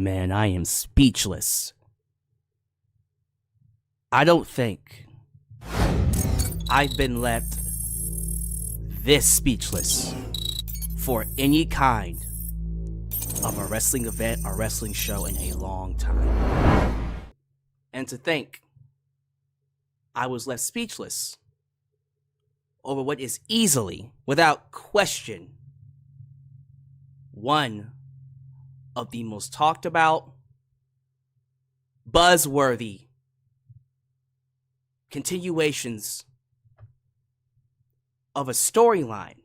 Man, I am speechless. I don't think I've been left this speechless for any kind of a wrestling event or wrestling show in a long time. And to think I was left speechless over what is easily, without question, one of the most talked about, buzzworthy continuations of a storyline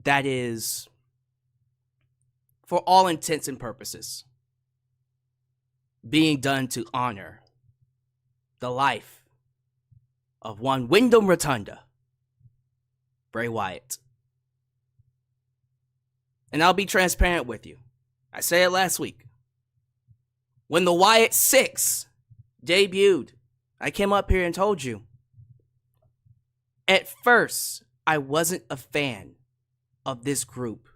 that is, for all intents and purposes, being done to honor the life of one Wyndham Rotunda, Bray Wyatt. And I'll be transparent with you. I said it last week. When the Wyatt 6 debuted, I came up here and told you. At first, I wasn't a fan of this group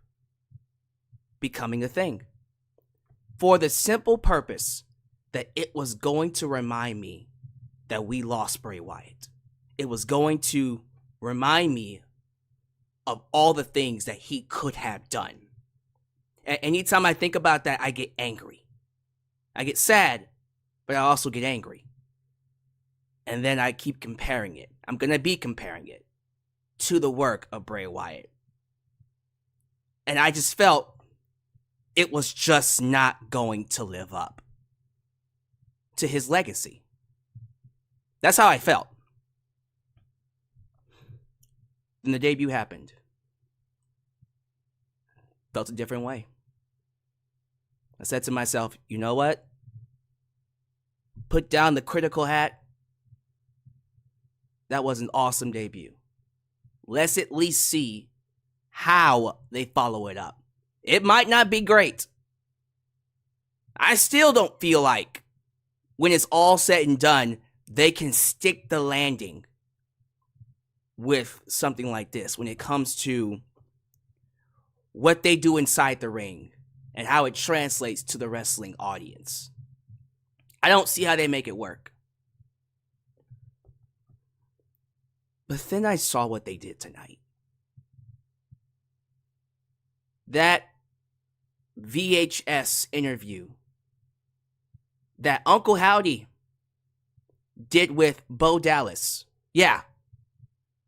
becoming a thing. For the simple purpose that it was going to remind me that we lost Bray Wyatt. It was going to remind me of all the things that he could have done. And anytime I think about that, I get angry. I get sad, but I also get angry. And then I keep comparing it. I'm going to be comparing it to the work of Bray Wyatt. And I just felt it was just not going to live up to his legacy. That's how I felt. Then the debut happened. Felt a different way. I said to myself, you know what? Put down the critical hat. That was an awesome debut. Let's at least see how they follow it up. It might not be great. I still don't feel like when it's all said and done, they can stick the landing with something like this when it comes to what they do inside the ring and how it translates to the wrestling audience. I don't see how they make it work. But then I saw what they did tonight. That VHS interview that Uncle Howdy did with Bo Dallas. Yeah,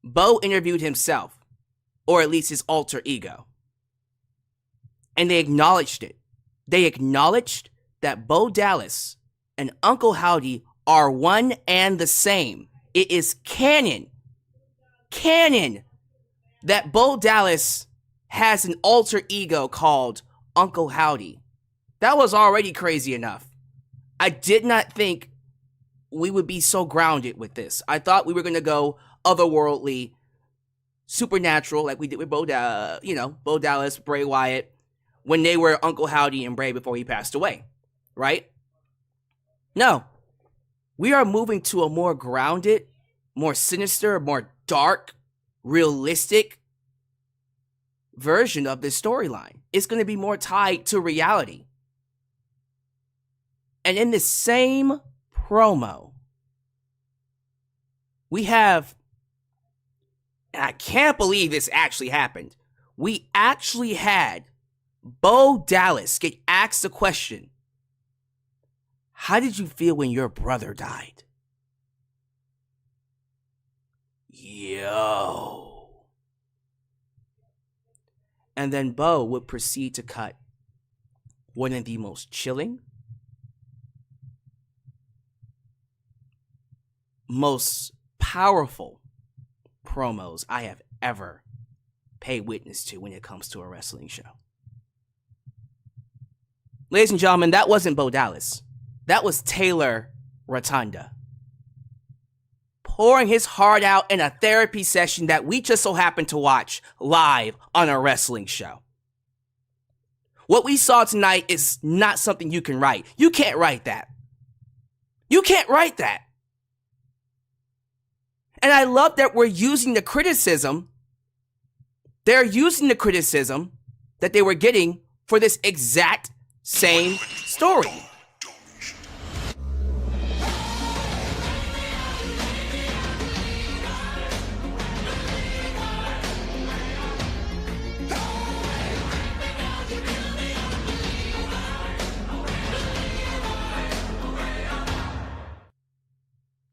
Bo interviewed himself, or at least his alter ego. And they acknowledged it. They acknowledged that Bo Dallas and Uncle Howdy are one and the same. It is canon that Bo Dallas has an alter ego called Uncle Howdy. That was already crazy enough. I did not think we would be so grounded with this. I thought we were going to go otherworldly, supernatural, like we did with Bo Dallas, Bray Wyatt, when they were Uncle Howdy and Bray before he passed away, right? No. We are moving to a more grounded, more sinister, more dark, realistic version of this storyline. It's going to be more tied to reality. And in this same promo, we have, and I can't believe this actually happened, we actually had Bo Dallas get asked the question, how did you feel when your brother died? Yo. And then Bo would proceed to cut one of the most chilling, most powerful promos I have ever paid witness to when it comes to a wrestling show. Ladies and gentlemen, that wasn't Bo Dallas. That was Taylor Rotunda, pouring his heart out in a therapy session that we just so happened to watch live on a wrestling show. What we saw tonight is not something you can write. You can't write that. You can't write that. And I love that we're using the criticism. They're using the criticism that they were getting for this exact same story.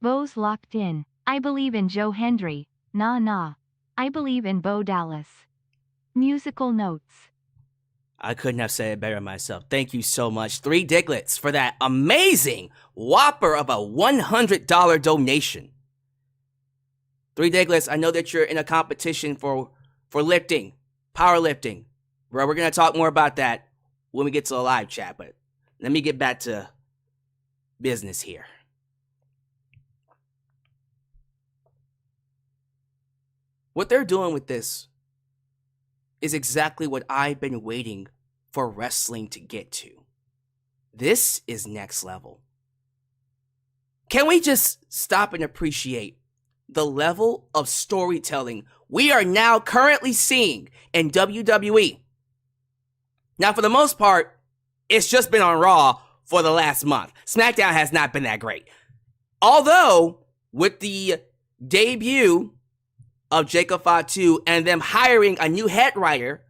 Bo's locked in. I believe in Joe Hendry. Nah nah. I believe in Bo Dallas. Musical notes. I couldn't have said it better myself. Thank you so much, Three Diglets, for that amazing whopper of a $100 donation. Three Diglets, I know that you're in a competition for lifting, powerlifting. Bro, we're going to talk more about that when we get to the live chat, but let me get back to business here. What they're doing with this is exactly what I've been waiting for wrestling to get to. This is next level. Can we just stop and appreciate the level of storytelling we are now currently seeing in WWE? Now, for the most part, it's just been on Raw for the last month. SmackDown has not been that great. Although, with the debut of Jacob Fatu and them hiring a new head writer,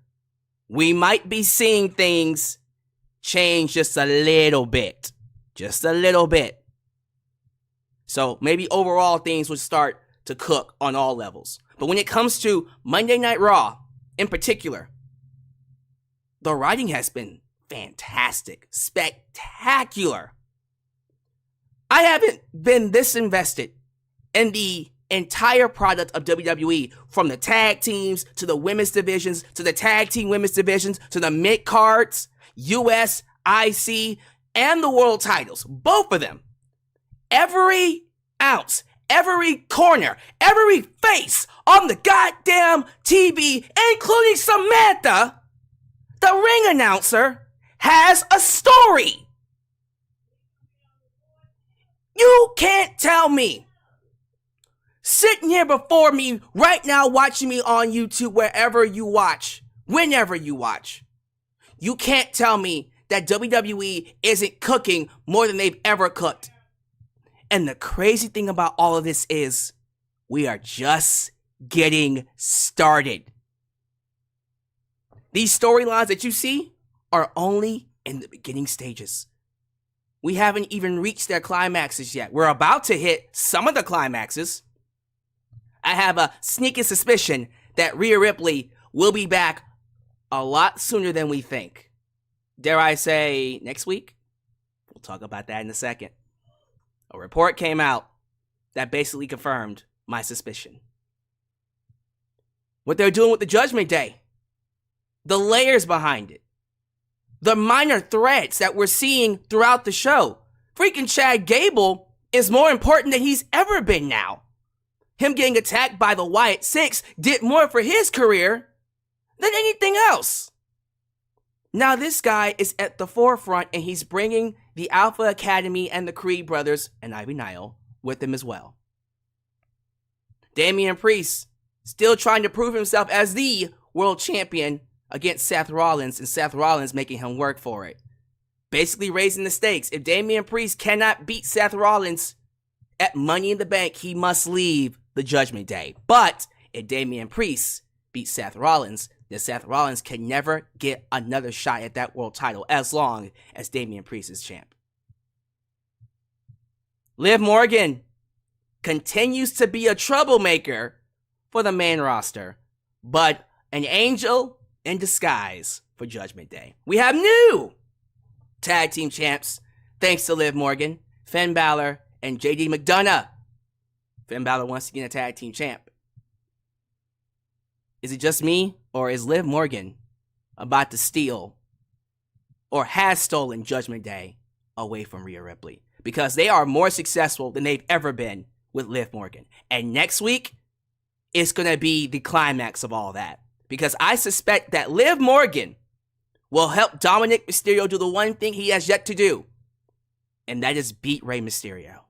we might be seeing things change just a little bit. Just a little bit. So maybe overall things would start to cook on all levels. But when it comes to Monday Night Raw in particular, the writing has been fantastic, spectacular. I haven't been this invested in the entire product of WWE, from the tag teams to the women's divisions to the tag team women's divisions to the mid cards, US, IC, and the world titles. Both of them. Every ounce, every corner, every face on the goddamn TV, including Samantha, the ring announcer, has a story. You can't tell me, sitting here before me right now, watching me on YouTube, wherever you watch, whenever you watch, you can't tell me that WWE isn't cooking more than they've ever cooked. And the crazy thing about all of this is we are just getting started. These storylines that you see are only in the beginning stages. We haven't even reached their climaxes yet. We're about to hit some of the climaxes. I have a sneaky suspicion that Rhea Ripley will be back a lot sooner than we think. Dare I say next week? We'll talk about that in a second. A report came out that basically confirmed my suspicion. What they're doing with the Judgment Day, the layers behind it, the minor threads that we're seeing throughout the show. Freaking Chad Gable is more important than he's ever been now. Him getting attacked by the Wyatt Six did more for his career than anything else. Now this guy is at the forefront, and he's bringing the Alpha Academy and the Creed brothers and Ivy Nile with him as well. Damian Priest still trying to prove himself as the world champion against Seth Rollins, and Seth Rollins making him work for it. Basically raising the stakes. If Damian Priest cannot beat Seth Rollins at Money in the Bank, he must leave the Judgment Day. But if Damian Priest beats Seth Rollins, then Seth Rollins can never get another shot at that world title as long as Damian Priest is champ. Liv Morgan continues to be a troublemaker for the main roster, but an angel in disguise for Judgment Day. We have new tag team champs thanks to Liv Morgan, Finn Balor, and JD McDonough. Finn Balor wants to get a tag team champ. Is it just me, or is Liv Morgan about to steal, or has stolen, Judgment Day away from Rhea Ripley? Because they are more successful than they've ever been with Liv Morgan. And next week, it's going to be the climax of all that. Because I suspect that Liv Morgan will help Dominic Mysterio do the one thing he has yet to do. And that is beat Rey Mysterio.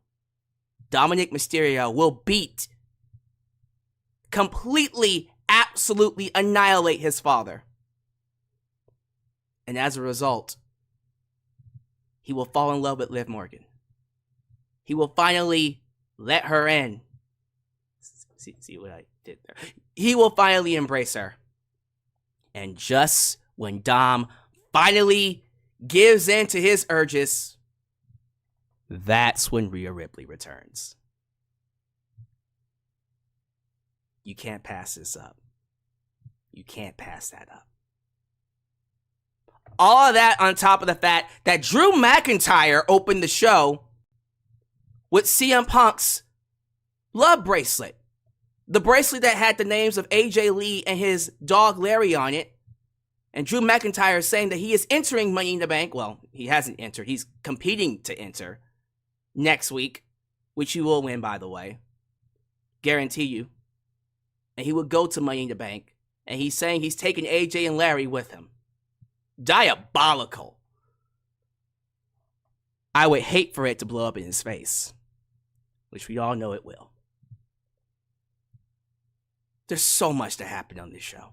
Dominic Mysterio will completely, absolutely annihilate his father. And as a result, he will fall in love with Liv Morgan. He will finally let her in. See what I did there? He will finally embrace her. And just when Dom finally gives in to his urges, that's when Rhea Ripley returns. You can't pass this up. You can't pass that up. All of that on top of the fact that Drew McIntyre opened the show with CM Punk's love bracelet. The bracelet that had the names of AJ Lee and his dog Larry on it. And Drew McIntyre is saying that he is entering Money in the Bank. Well, he hasn't entered. He's competing to enter next week, which he will win, by the way. Guarantee you. And he will go to Money in the Bank. And he's saying he's taking AJ and Larry with him. Diabolical. I would hate for it to blow up in his face, which we all know it will. There's so much that happened on this show.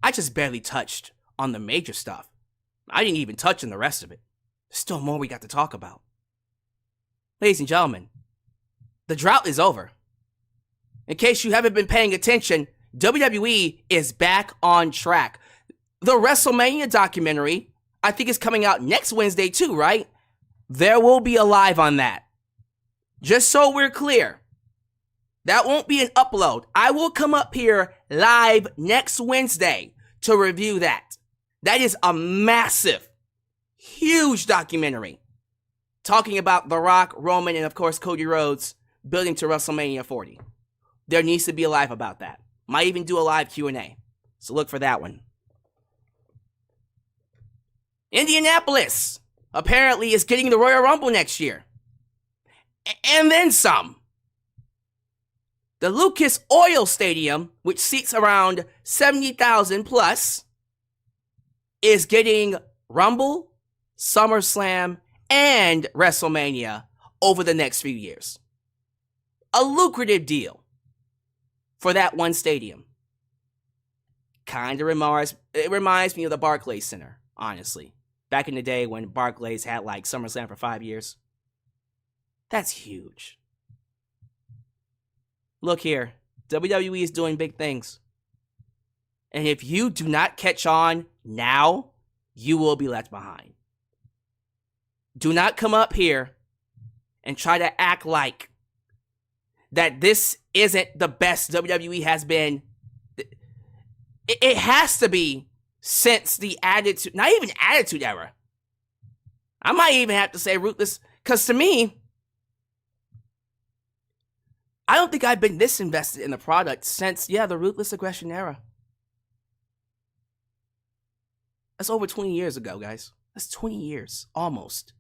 I just barely touched on the major stuff. I didn't even touch on the rest of it. There's still more we got to talk about. Ladies and gentlemen, the drought is over. In case you haven't been paying attention, WWE is back on track. The WrestleMania documentary, I think, is coming out next Wednesday too, right? There will be a live on that. Just so we're clear, that won't be an upload. I will come up here live next Wednesday to review that. That is a massive, huge documentary talking about The Rock, Roman, and of course Cody Rhodes building to WrestleMania 40. There needs to be a live about that. Might even do a live Q&A. So look for that one. Indianapolis apparently is getting the Royal Rumble next year. And then some. The Lucas Oil Stadium, which seats around 70,000 plus, is getting Rumble, SummerSlam, and WrestleMania over the next few years. A lucrative deal for that one stadium. It reminds me of the Barclays Center, honestly. Back in the day when Barclays had like SummerSlam for 5 years. That's huge. Look here, WWE is doing big things. And if you do not catch on now, you will be left behind. Do not come up here and try to act like that this isn't the best WWE has been. It has to be since the Attitude, not even Attitude Era. I might even have to say Ruthless, because to me, I don't think I've been this invested in the product since, the Ruthless Aggression Era. That's over 20 years ago, guys. That's 20 years, almost.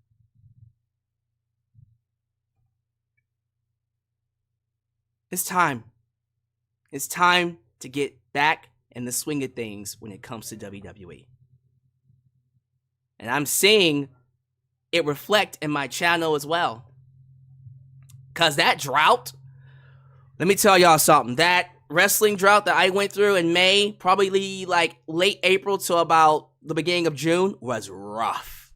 It's time. It's time to get back in the swing of things when it comes to WWE. And I'm seeing it reflect in my channel as well. Because that drought, let me tell y'all something. That wrestling drought that I went through in May, probably like late April to about the beginning of June, was rough.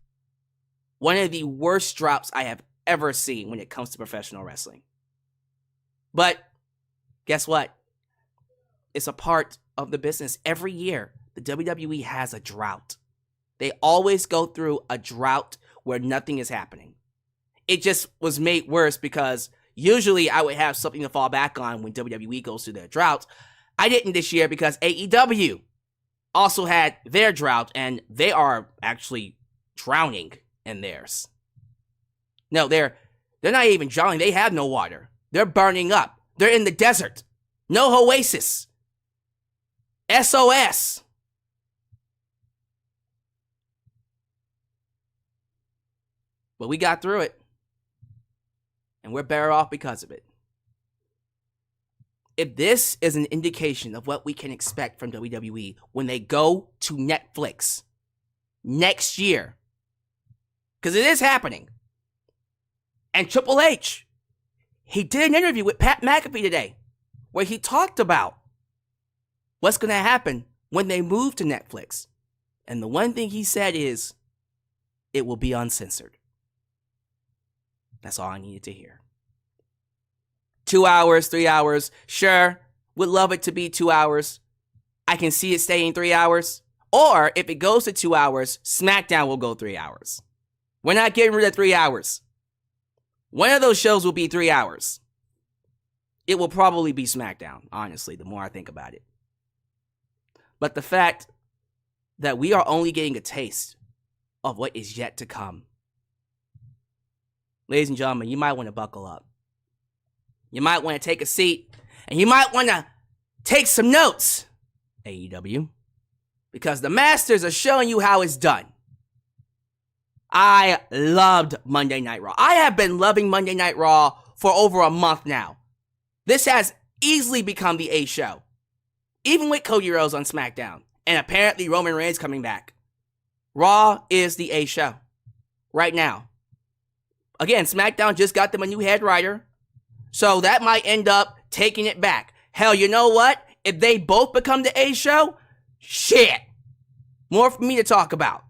One of the worst droughts I have ever seen when it comes to professional wrestling. But guess what? It's a part of the business. Every year, the WWE has a drought. They always go through a drought where nothing is happening. It just was made worse because usually I would have something to fall back on when WWE goes through their drought. I didn't this year because AEW also had their drought, and they are actually drowning in theirs. No, they're not even drowning. They have no water. They're burning up. They're in the desert. No oasis. SOS. But we got through it. And we're better off because of it. If this is an indication of what we can expect from WWE when they go to Netflix next year, because it is happening. And Triple H, he did an interview with Pat McAfee today where he talked about what's going to happen when they move to Netflix. And the one thing he said is, it will be uncensored. That's all I needed to hear. 2 hours, 3 hours, sure, would love it to be 2 hours. I can see it staying 3 hours. Or if it goes to 2 hours, SmackDown will go 3 hours. We're not getting rid of 3 hours. One of those shows will be 3 hours. It will probably be SmackDown, honestly, the more I think about it. But the fact that we are only getting a taste of what is yet to come. Ladies and gentlemen, you might want to buckle up. You might want to take a seat, and you might want to take some notes, AEW, because the Masters are showing you how it's done. I loved Monday Night Raw. I have been loving Monday Night Raw for over a month now. This has easily become the A show, even with Cody Rhodes on SmackDown, and apparently Roman Reigns coming back. Raw is the A show right now. Again, SmackDown just got them a new head writer, so that might end up taking it back. Hell, you know what? If they both become the A show, shit. More for me to talk about.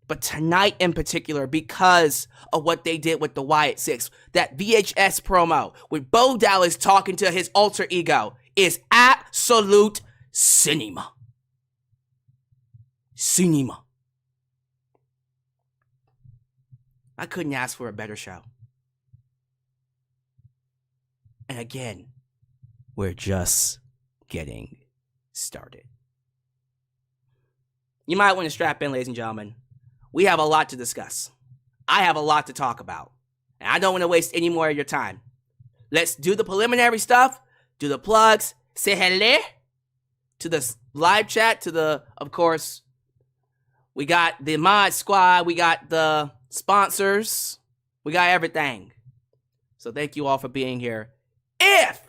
But tonight in particular, because of what they did with the Wyatt Six, that VHS promo with Bo Dallas talking to his alter ego is absolute cinema. Cinema. I couldn't ask for a better show. And again, we're just getting started. You might want to strap in, ladies and gentlemen. We have a lot to discuss. I have a lot to talk about. And I don't want to waste any more of your time. Let's do the preliminary stuff, do the plugs, say hello to the live chat, to the, of course, we got the mod squad, we got the sponsors, we got everything. So thank you all for being here. If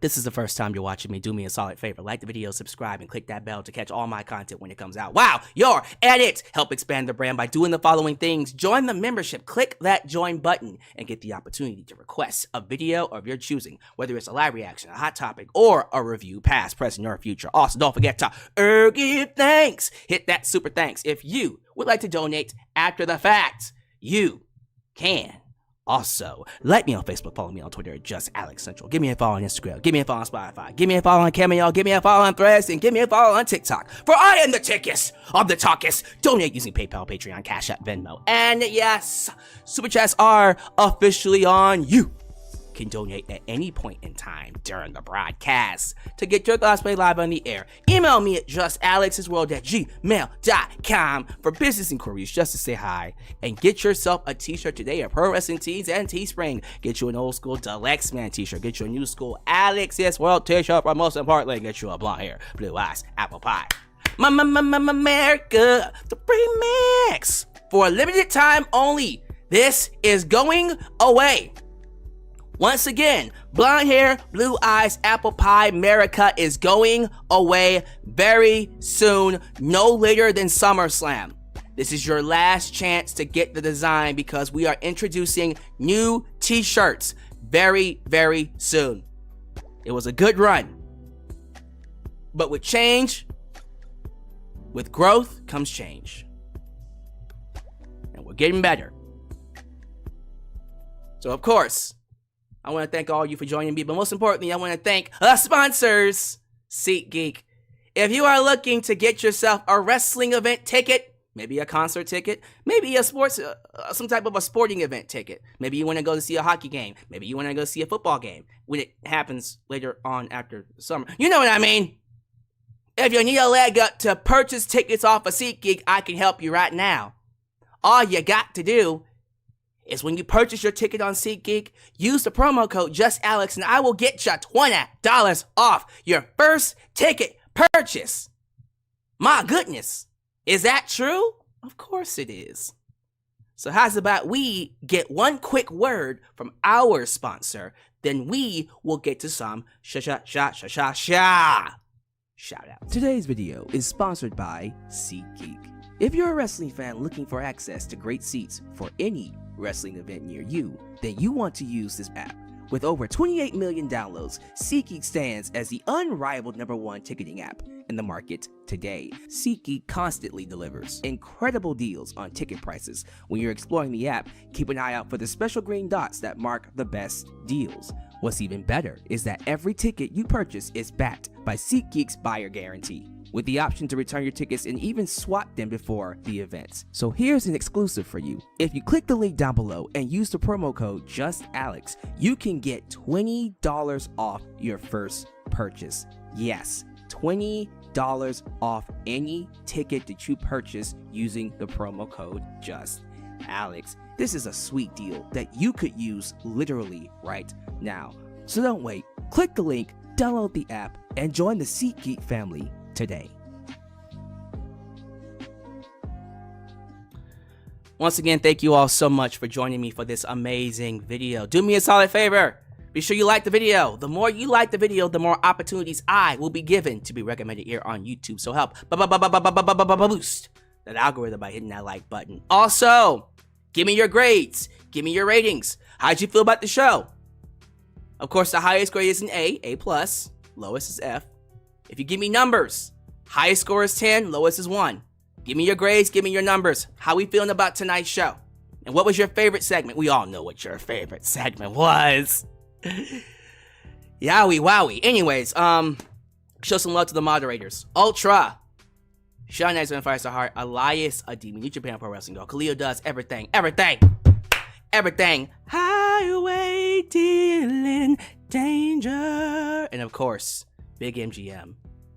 this is the first time you're watching me, do me a solid favor. Like the video, subscribe, and click that bell to catch all my content when it comes out. Wow, you're at it! Help expand the brand by doing the following things. Join the membership. Click that join button and get the opportunity to request a video of your choosing, whether it's a live reaction, a hot topic, or a review, past, present, or future. Also, don't forget to give thanks. Hit that super thanks. If you would like to donate after the fact, you can. Also, like me on Facebook, follow me on Twitter at Just Alex Central. Give me a follow on Instagram. Give me a follow on Spotify. Give me a follow on Cameo. Give me a follow on Threads. And give me a follow on TikTok. For I am the tickest of the talkest. Donate using PayPal, Patreon, Cash App, Venmo. And yes, Super Chats are officially on. You can donate at any point in time during the broadcast. To get your thoughts played live on the air, email me at justalexsworld@gmail.com for business inquiries, just to say hi. And get yourself a t-shirt today at Pro Wrestling Tees and Teespring. Get you an old school Deluxe Man t-shirt. Get you a new school Alex's World t-shirt. But most importantly, get you a blonde hair, blue eyes, apple pie. America, the remix. For a limited time only, this is going away. Once again, blonde hair, blue eyes, apple pie, America is going away very soon, no later than SummerSlam. This is your last chance to get the design because we are introducing new t-shirts very, very soon. It was a good run. But with change, with growth comes change. And we're getting better. So of course, I want to thank all of you for joining me, but most importantly, I want to thank the sponsors, SeatGeek. If you are looking to get yourself a wrestling event ticket, maybe a concert ticket, maybe a sports, some type of a sporting event ticket, maybe you want to go to see a hockey game, maybe you want to go see a football game when it happens later on after the summer. You know what I mean? If you need a leg up to purchase tickets off of SeatGeek, I can help you right now. All you got to do is when you purchase your ticket on SeatGeek, use the promo code JustAlex and I will get you $20 off your first ticket purchase. My goodness, is that true? Of course it is. So how's about we get one quick word from our sponsor, then we will get to some shout out. Today's video is sponsored by SeatGeek. If you're a wrestling fan looking for access to great seats for any wrestling event near you, then you want to use this app. With over 28 million downloads, SeatGeek stands as the unrivaled #1 ticketing app. in the market today. SeatGeek constantly delivers incredible deals on ticket prices. When you're exploring the app, keep an eye out for the special green dots that mark the best deals. What's even better is that every ticket you purchase is backed by SeatGeek's buyer guarantee, with the option to return your tickets and even swap them before the events. So here's an exclusive for you. If you click the link down below and use the promo code JUSTALEX, you can get $20 off your first purchase. Yes, $20 off any ticket that you purchase using the promo code JUSTALEX. This is a sweet deal that you could use literally right now. So don't wait. Click the link, download the app, and join the SeatGeek family today. Once again, thank you all so much for joining me for this amazing video. Do me a solid favor. Be sure you like the video. The more you like the video, the more opportunities I will be given to be recommended here on YouTube. So help boost that algorithm by hitting that like button. Also, give me your grades. Give me your ratings. How'd you feel about the show? Of course, the highest grade is an A, A+. Lowest is F. If you give me numbers, highest score is 10, lowest is 1. Give me your grades, give me your numbers. How we feeling about tonight's show? And what was your favorite segment? We all know what your favorite segment was. Yowie wowie. Anyways, show some love to the moderators. Ultra. Shawn Nice and Fyre Heart. Elias Ademi. New Japan Pro Wrestling Dog. Khalil does everything. Highway dealing danger. And of course, Big MGM.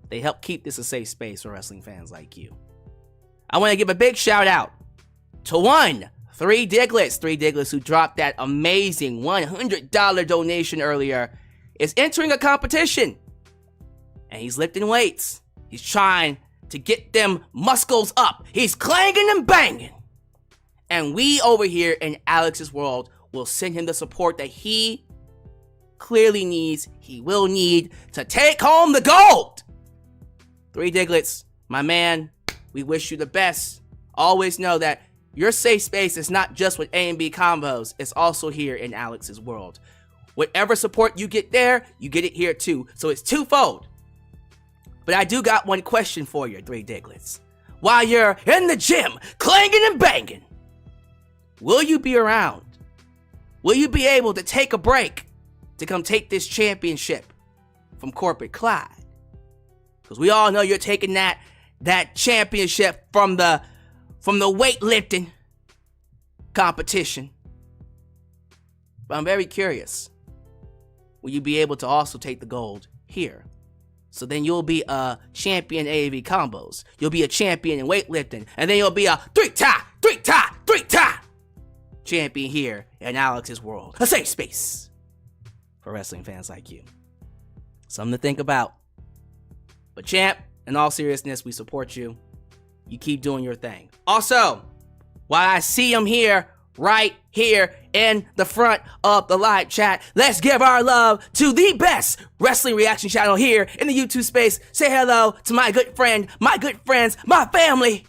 They help keep this a safe space for wrestling fans like you. I want to give a big shout out to 3 Diglets who dropped that amazing $100 donation earlier, is entering a competition. And he's lifting weights. He's trying to get them muscles up. He's clanging and banging. And we over here in Alex's world will send him the support that he clearly needs, he will need to take home the gold. 3 Diglets, my man, we wish you the best. Always know that your safe space is not just with A&B combos, it's also here in Alex's world. Whatever support you get there, you get it here too. So it's twofold. But I do got one question for you, 3 Diglets. While you're in the gym, clanging and banging, will you be around? Will you be able to take a break to come take this championship from Corporate Clyde? Because we all know you're taking that championship from the weightlifting competition. But I'm very curious. Will you be able to also take the gold here? So then you'll be a champion AAV combos. You'll be a champion in weightlifting. And then you'll be a three-time champion here in Alex's world. A safe space for wrestling fans like you. Something to think about. But champ, in all seriousness, we support you. You keep doing your thing. Also, while I see him here, right here in the front of the live chat, let's give our love to the best wrestling reaction channel here in the YouTube space. Say hello to my good friend, my good friends, my family.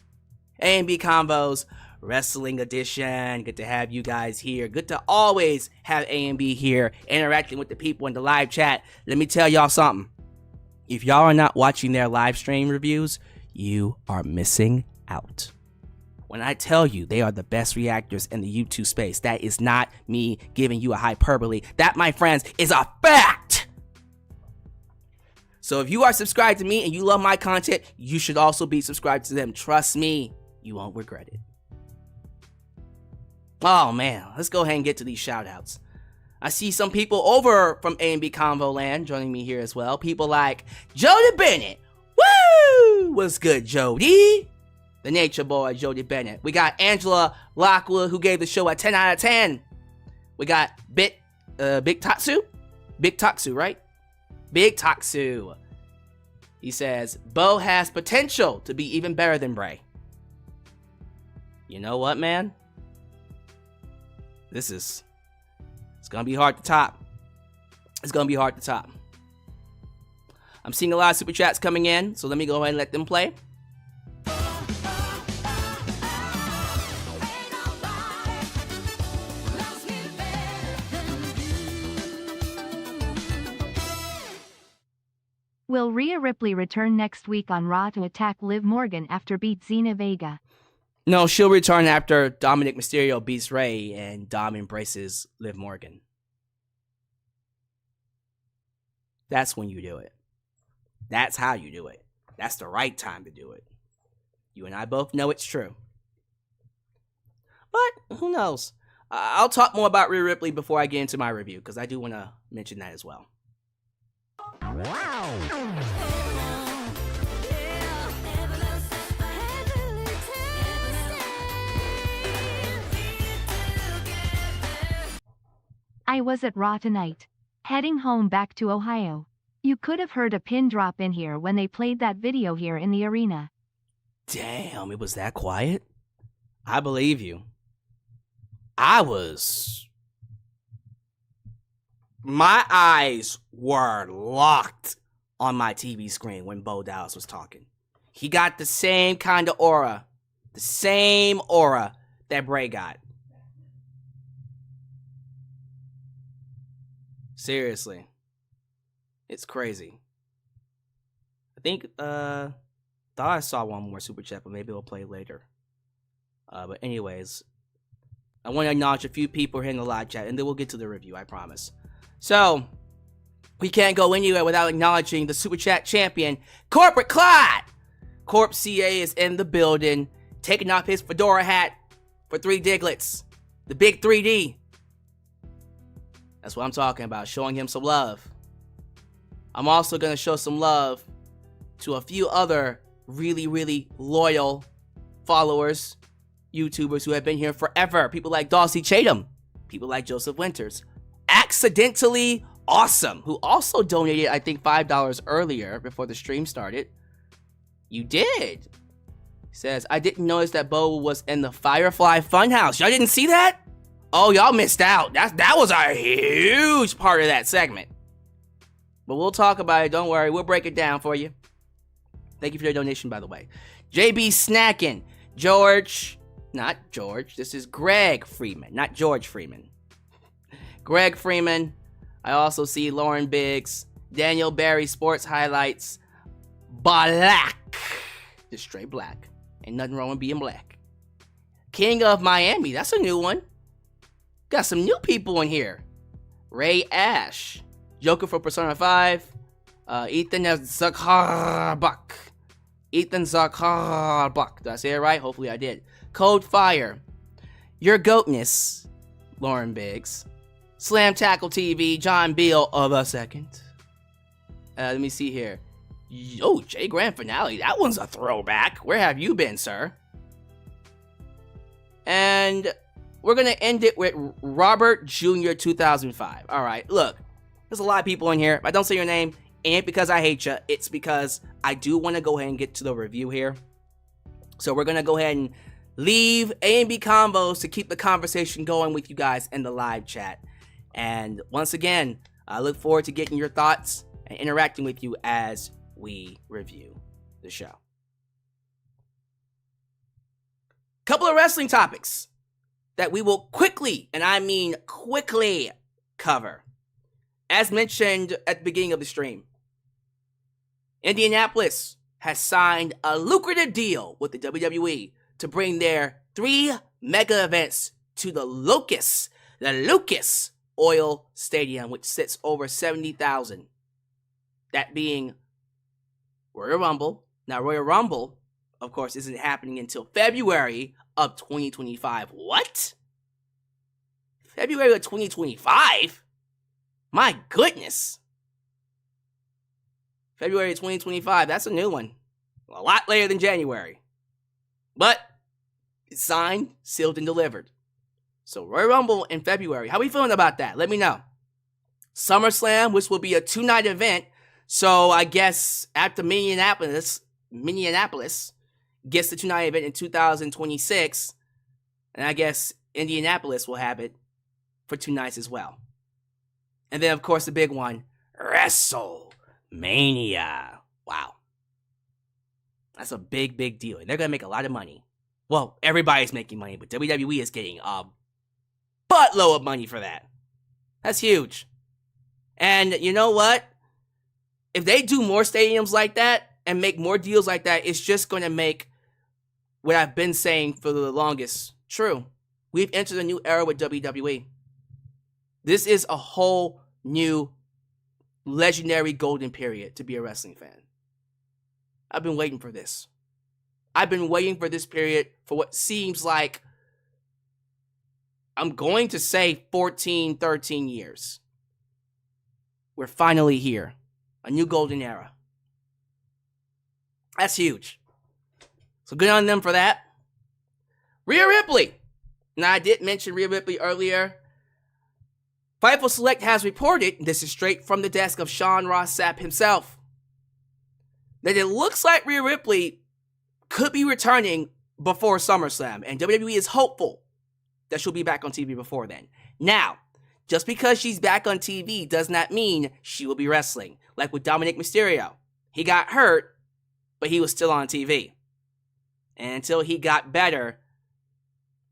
A&B Combos Wrestling Edition. Good to have you guys here. Good to always have A&B here interacting with the people in the live chat. Let me tell y'all something. If y'all are not watching their live stream reviews, you are missing out. When I tell you they are the best reactors in the YouTube space, that is not me giving you a hyperbole. That, my friends, is a fact. So if you are subscribed to me and you love my content, you should also be subscribed to them. Trust me, you won't regret it. Oh man, let's go ahead and get to these shout outs. I see some people over from A&B Convo Land joining me here as well. People like Jody Bennett. Woo! What's good, Jody? The Nature Boy, Jody Bennett. We got Angela Lockwood, who gave the show a 10 out of 10. We got Big Tatsu? Big Tatsu, right? Big Tatsu. He says, Bo has potential to be even better than Bray. You know what, man? It's gonna be hard to top. It's gonna be hard to top. I'm seeing a lot of super chats coming in, so let me go ahead and let them play. Will Rhea Ripley return next week on Raw to attack Liv Morgan after beat Zelina Vega? No, she'll return after Dominic Mysterio beats Rey and Dom embraces Liv Morgan. That's when you do it. That's how you do it. That's the right time to do it. You and I both know it's true. But who knows? I'll talk more about Rhea Ripley before I get into my review, because I do want to mention that as well. I was at Raw tonight. Heading home back to Ohio. You could have heard a pin drop in here when they played that video here in the arena. Damn, it was that quiet? I believe you. My eyes were locked on my TV screen when Bo Dallas was talking. He got the same kind of aura. The same aura that Bray got. Seriously. It's crazy. I think, thought I saw one more super chat, but maybe we'll play later. But anyways, I want to acknowledge a few people here in the live chat, and then we'll get to the review, I promise. So, we can't go anywhere without acknowledging the super chat champion, Corporate Clyde! Corp CA is in the building, taking off his fedora hat for 3 Diglets. The big 3D. That's what I'm talking about, showing him some love. I'm also going to show some love to a few other really, really loyal followers, YouTubers who have been here forever. People like Dawsey Chatham. People like Joseph Winters. Accidentally Awesome, who also donated, I think, $5 earlier before the stream started. You did. He says, I didn't notice that Bo was in the Firefly Funhouse. Y'all didn't see that? Oh, y'all missed out. That was a huge part of that segment. But we'll talk about it. Don't worry. We'll break it down for you. Thank you for your donation, by the way. JB Snackin. Not George. This is Greg Freeman, not George Freeman. Greg Freeman. I also see Lauren Biggs. Daniel Barry Sports Highlights. Black. Just straight black. Ain't nothing wrong with being black. King of Miami. That's a new one. Got some new people in here. Ray Ash. Joker for Persona 5. Ethan Zakarbuk. Ethan Zakarbuk. Did I say it right? Hopefully I did. Code Fyre. Your Goatness. Lauren Biggs. Slam Tackle TV. John Beal of a second. Let me see here. Oh, J Grand Finale. That one's a throwback. Where have you been, sir? And we're going to end it with Robert Jr. 2005. All right, look. There's a lot of people in here. If I don't say your name, it ain't because I hate you. It's because I do want to go ahead and get to the review here. So we're going to go ahead and leave A&B combos to keep the conversation going with you guys in the live chat. And once again, I look forward to getting your thoughts and interacting with you as we review the show. Couple of wrestling topics that we will quickly, and I mean quickly, cover. As mentioned at the beginning of the stream, Indianapolis has signed a lucrative deal with the WWE to bring their 3 mega events to the Lucas Oil Stadium, which sits over 70,000. That being Royal Rumble. Now, Royal Rumble, of course, isn't happening until February of 2025. What? February of 2025? My goodness. February 2025, that's a new one. A lot later than January. But it's signed, sealed, and delivered. So Royal Rumble in February. How are we feeling about that? Let me know. SummerSlam, which will be a 2-night event. So I guess after Minneapolis gets the 2-night event in 2026. And I guess Indianapolis will have it for 2 nights as well. And then, of course, the big one, WrestleMania. Wow. That's a big, big deal. They're going to make a lot of money. Well, everybody's making money, but WWE is getting a buttload of money for that. That's huge. And you know what? if they do more stadiums like that and make more deals like that, it's just going to make what I've been saying for the longest true. We've entered a new era with WWE. This is a whole new legendary golden period to be a wrestling fan. I've been waiting for this. I've been waiting for this period for what seems like, I'm going to say 14, 13 years. We're finally here. A new golden era. That's huge. So good on them for that. Rhea Ripley. Now, I did mention Rhea Ripley earlier. Fightful Select has reported, this is straight from the desk of Sean Ross Sapp himself, that it looks like Rhea Ripley could be returning before SummerSlam, and WWE is hopeful that she'll be back on TV before then. Now, just because she's back on TV does not mean she will be wrestling. Like with Dominic Mysterio. He got hurt, but he was still on TV. And until he got better,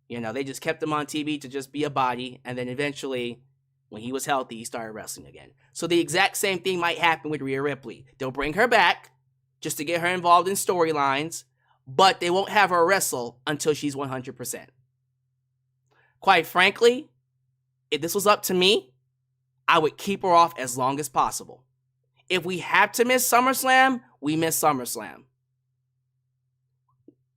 they just kept him on TV to just be a body, and then eventually, when he was healthy, he started wrestling again. So the exact same thing might happen with Rhea Ripley. They'll bring her back just to get her involved in storylines, but they won't have her wrestle until she's 100%. Quite frankly, if this was up to me, I would keep her off as long as possible. If we have to miss SummerSlam, we miss SummerSlam.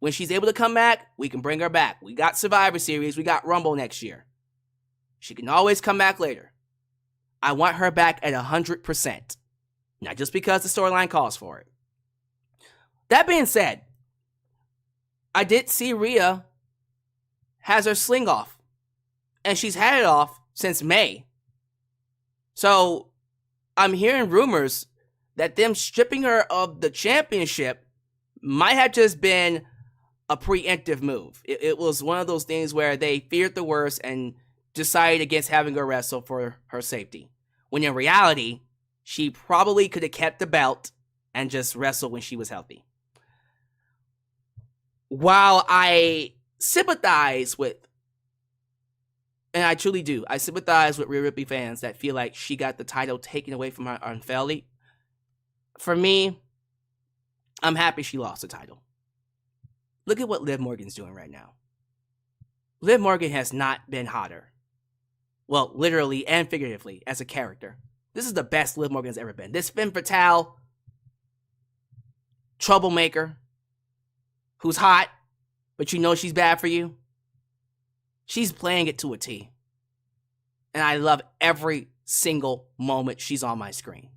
When she's able to come back, we can bring her back. We got Survivor Series, we got Rumble next year. She can always come back later. I want her back at 100%. Not just because the storyline calls for it. That being said, I did see Rhea has her sling off. And she's had it off since May. So, I'm hearing rumors that them stripping her of the championship might have just been a preemptive move. It was one of those things where they feared the worst and decided against having her wrestle for her safety. When in reality, she probably could have kept the belt and just wrestled when she was healthy. While I sympathize with, and I truly do, I sympathize with Rhea Ripley fans that feel like she got the title taken away from her unfairly. For me, I'm happy she lost the title. Look at what Liv Morgan's doing right now. Liv Morgan has not been hotter. Well, literally and figuratively, as a character. This is the best Liv Morgan's ever been. This femme fatale, troublemaker, who's hot, but she's bad for you. She's playing it to a T. And I love every single moment she's on my screen.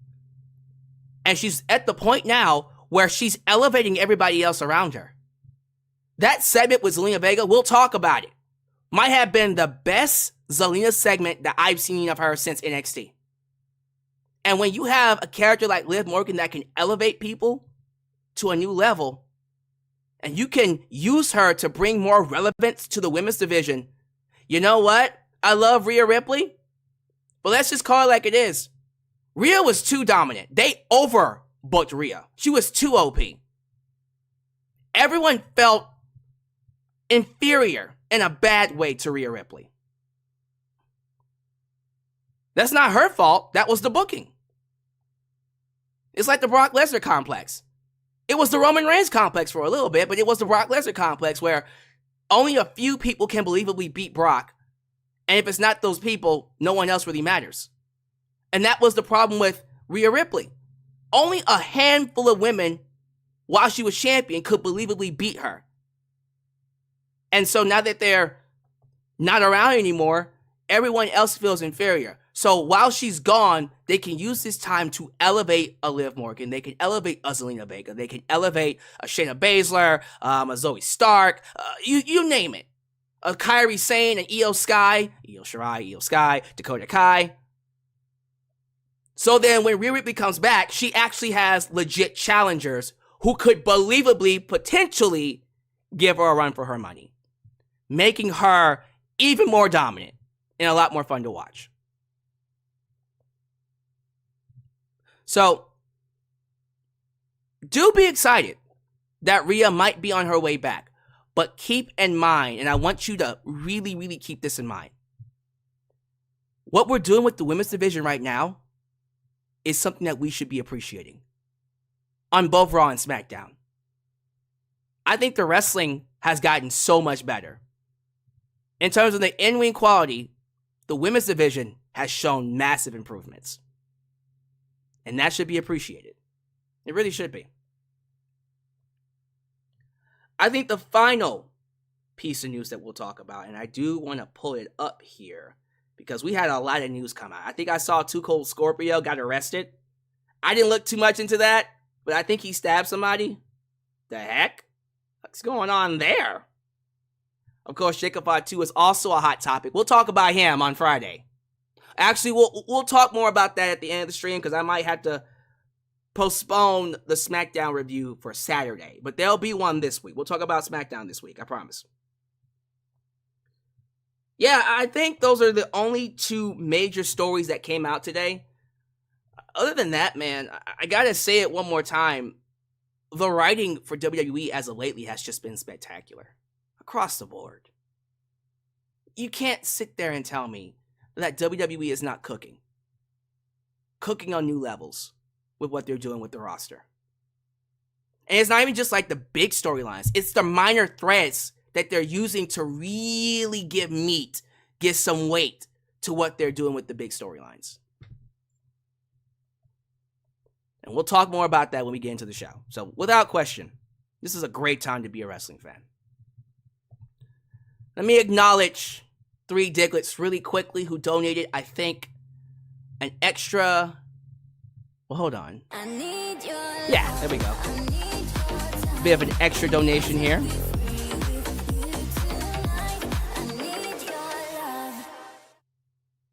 And she's at the point now where she's elevating everybody else around her. That segment with Zelina Vega, we'll talk about it, might have been the best Zelina segment that I've seen of her since NXT. And when you have a character like Liv Morgan that can elevate people to a new level, and you can use her to bring more relevance to the women's division, you know what? I love Rhea Ripley, but let's just call it like it is. Rhea was too dominant. They overbooked Rhea. She was too OP. Everyone felt inferior in a bad way to Rhea Ripley. That's not her fault. That was the booking. It's like the Brock Lesnar complex. It was the Roman Reigns complex for a little bit, but it was the Brock Lesnar complex where only a few people can believably beat Brock. And if it's not those people, no one else really matters. And that was the problem with Rhea Ripley. Only a handful of women, while she was champion, could believably beat her. And so now that they're not around anymore, everyone else feels inferior. So while she's gone, they can use this time to elevate a Liv Morgan. They can elevate a Zelina Vega. They can elevate a Shayna Baszler, a Zoe Stark, you name it. A Kairi Sane, an Io Sky, Io Shirai, Io Sky, Dakota Kai. So then when Rhea Ripley comes back, she actually has legit challengers who could believably, potentially give her a run for her money, making her even more dominant and a lot more fun to watch. So, do be excited that Rhea might be on her way back. But keep in mind, and I want you to really, really keep this in mind. What we're doing with the women's division right now is something that we should be appreciating on both Raw and SmackDown. I think the wrestling has gotten so much better. In terms of the in-ring quality, the women's division has shown massive improvements. And that should be appreciated. It really should be. I think the final piece of news that we'll talk about, and I do want to pull it up here because we had a lot of news come out. I think I saw Too Cold Scorpio got arrested. I didn't look too much into that, but I think he stabbed somebody. The heck? What's going on there? Of course, Jacob Fatu is also a hot topic. We'll talk about him on Friday. Actually, we'll talk more about that at the end of the stream because I might have to postpone the SmackDown review for Saturday. But there'll be one this week. We'll talk about SmackDown this week, I promise. Yeah, I think those are the only two major stories that came out today. Other than that, man, I gotta say it one more time. The writing for WWE as of lately has just been spectacular. Across the board. You can't sit there and tell me that WWE is not cooking. Cooking on new levels with what they're doing with the roster. And it's not even just like the big storylines. It's the minor threads that they're using to really give meat, give some weight to what they're doing with the big storylines. And we'll talk more about that when we get into the show. So without question, this is a great time to be a wrestling fan. Let me acknowledge 3 Diglets really quickly who donated, I think, an extra... Well, hold on. Yeah, there we go. Bit of an extra donation here.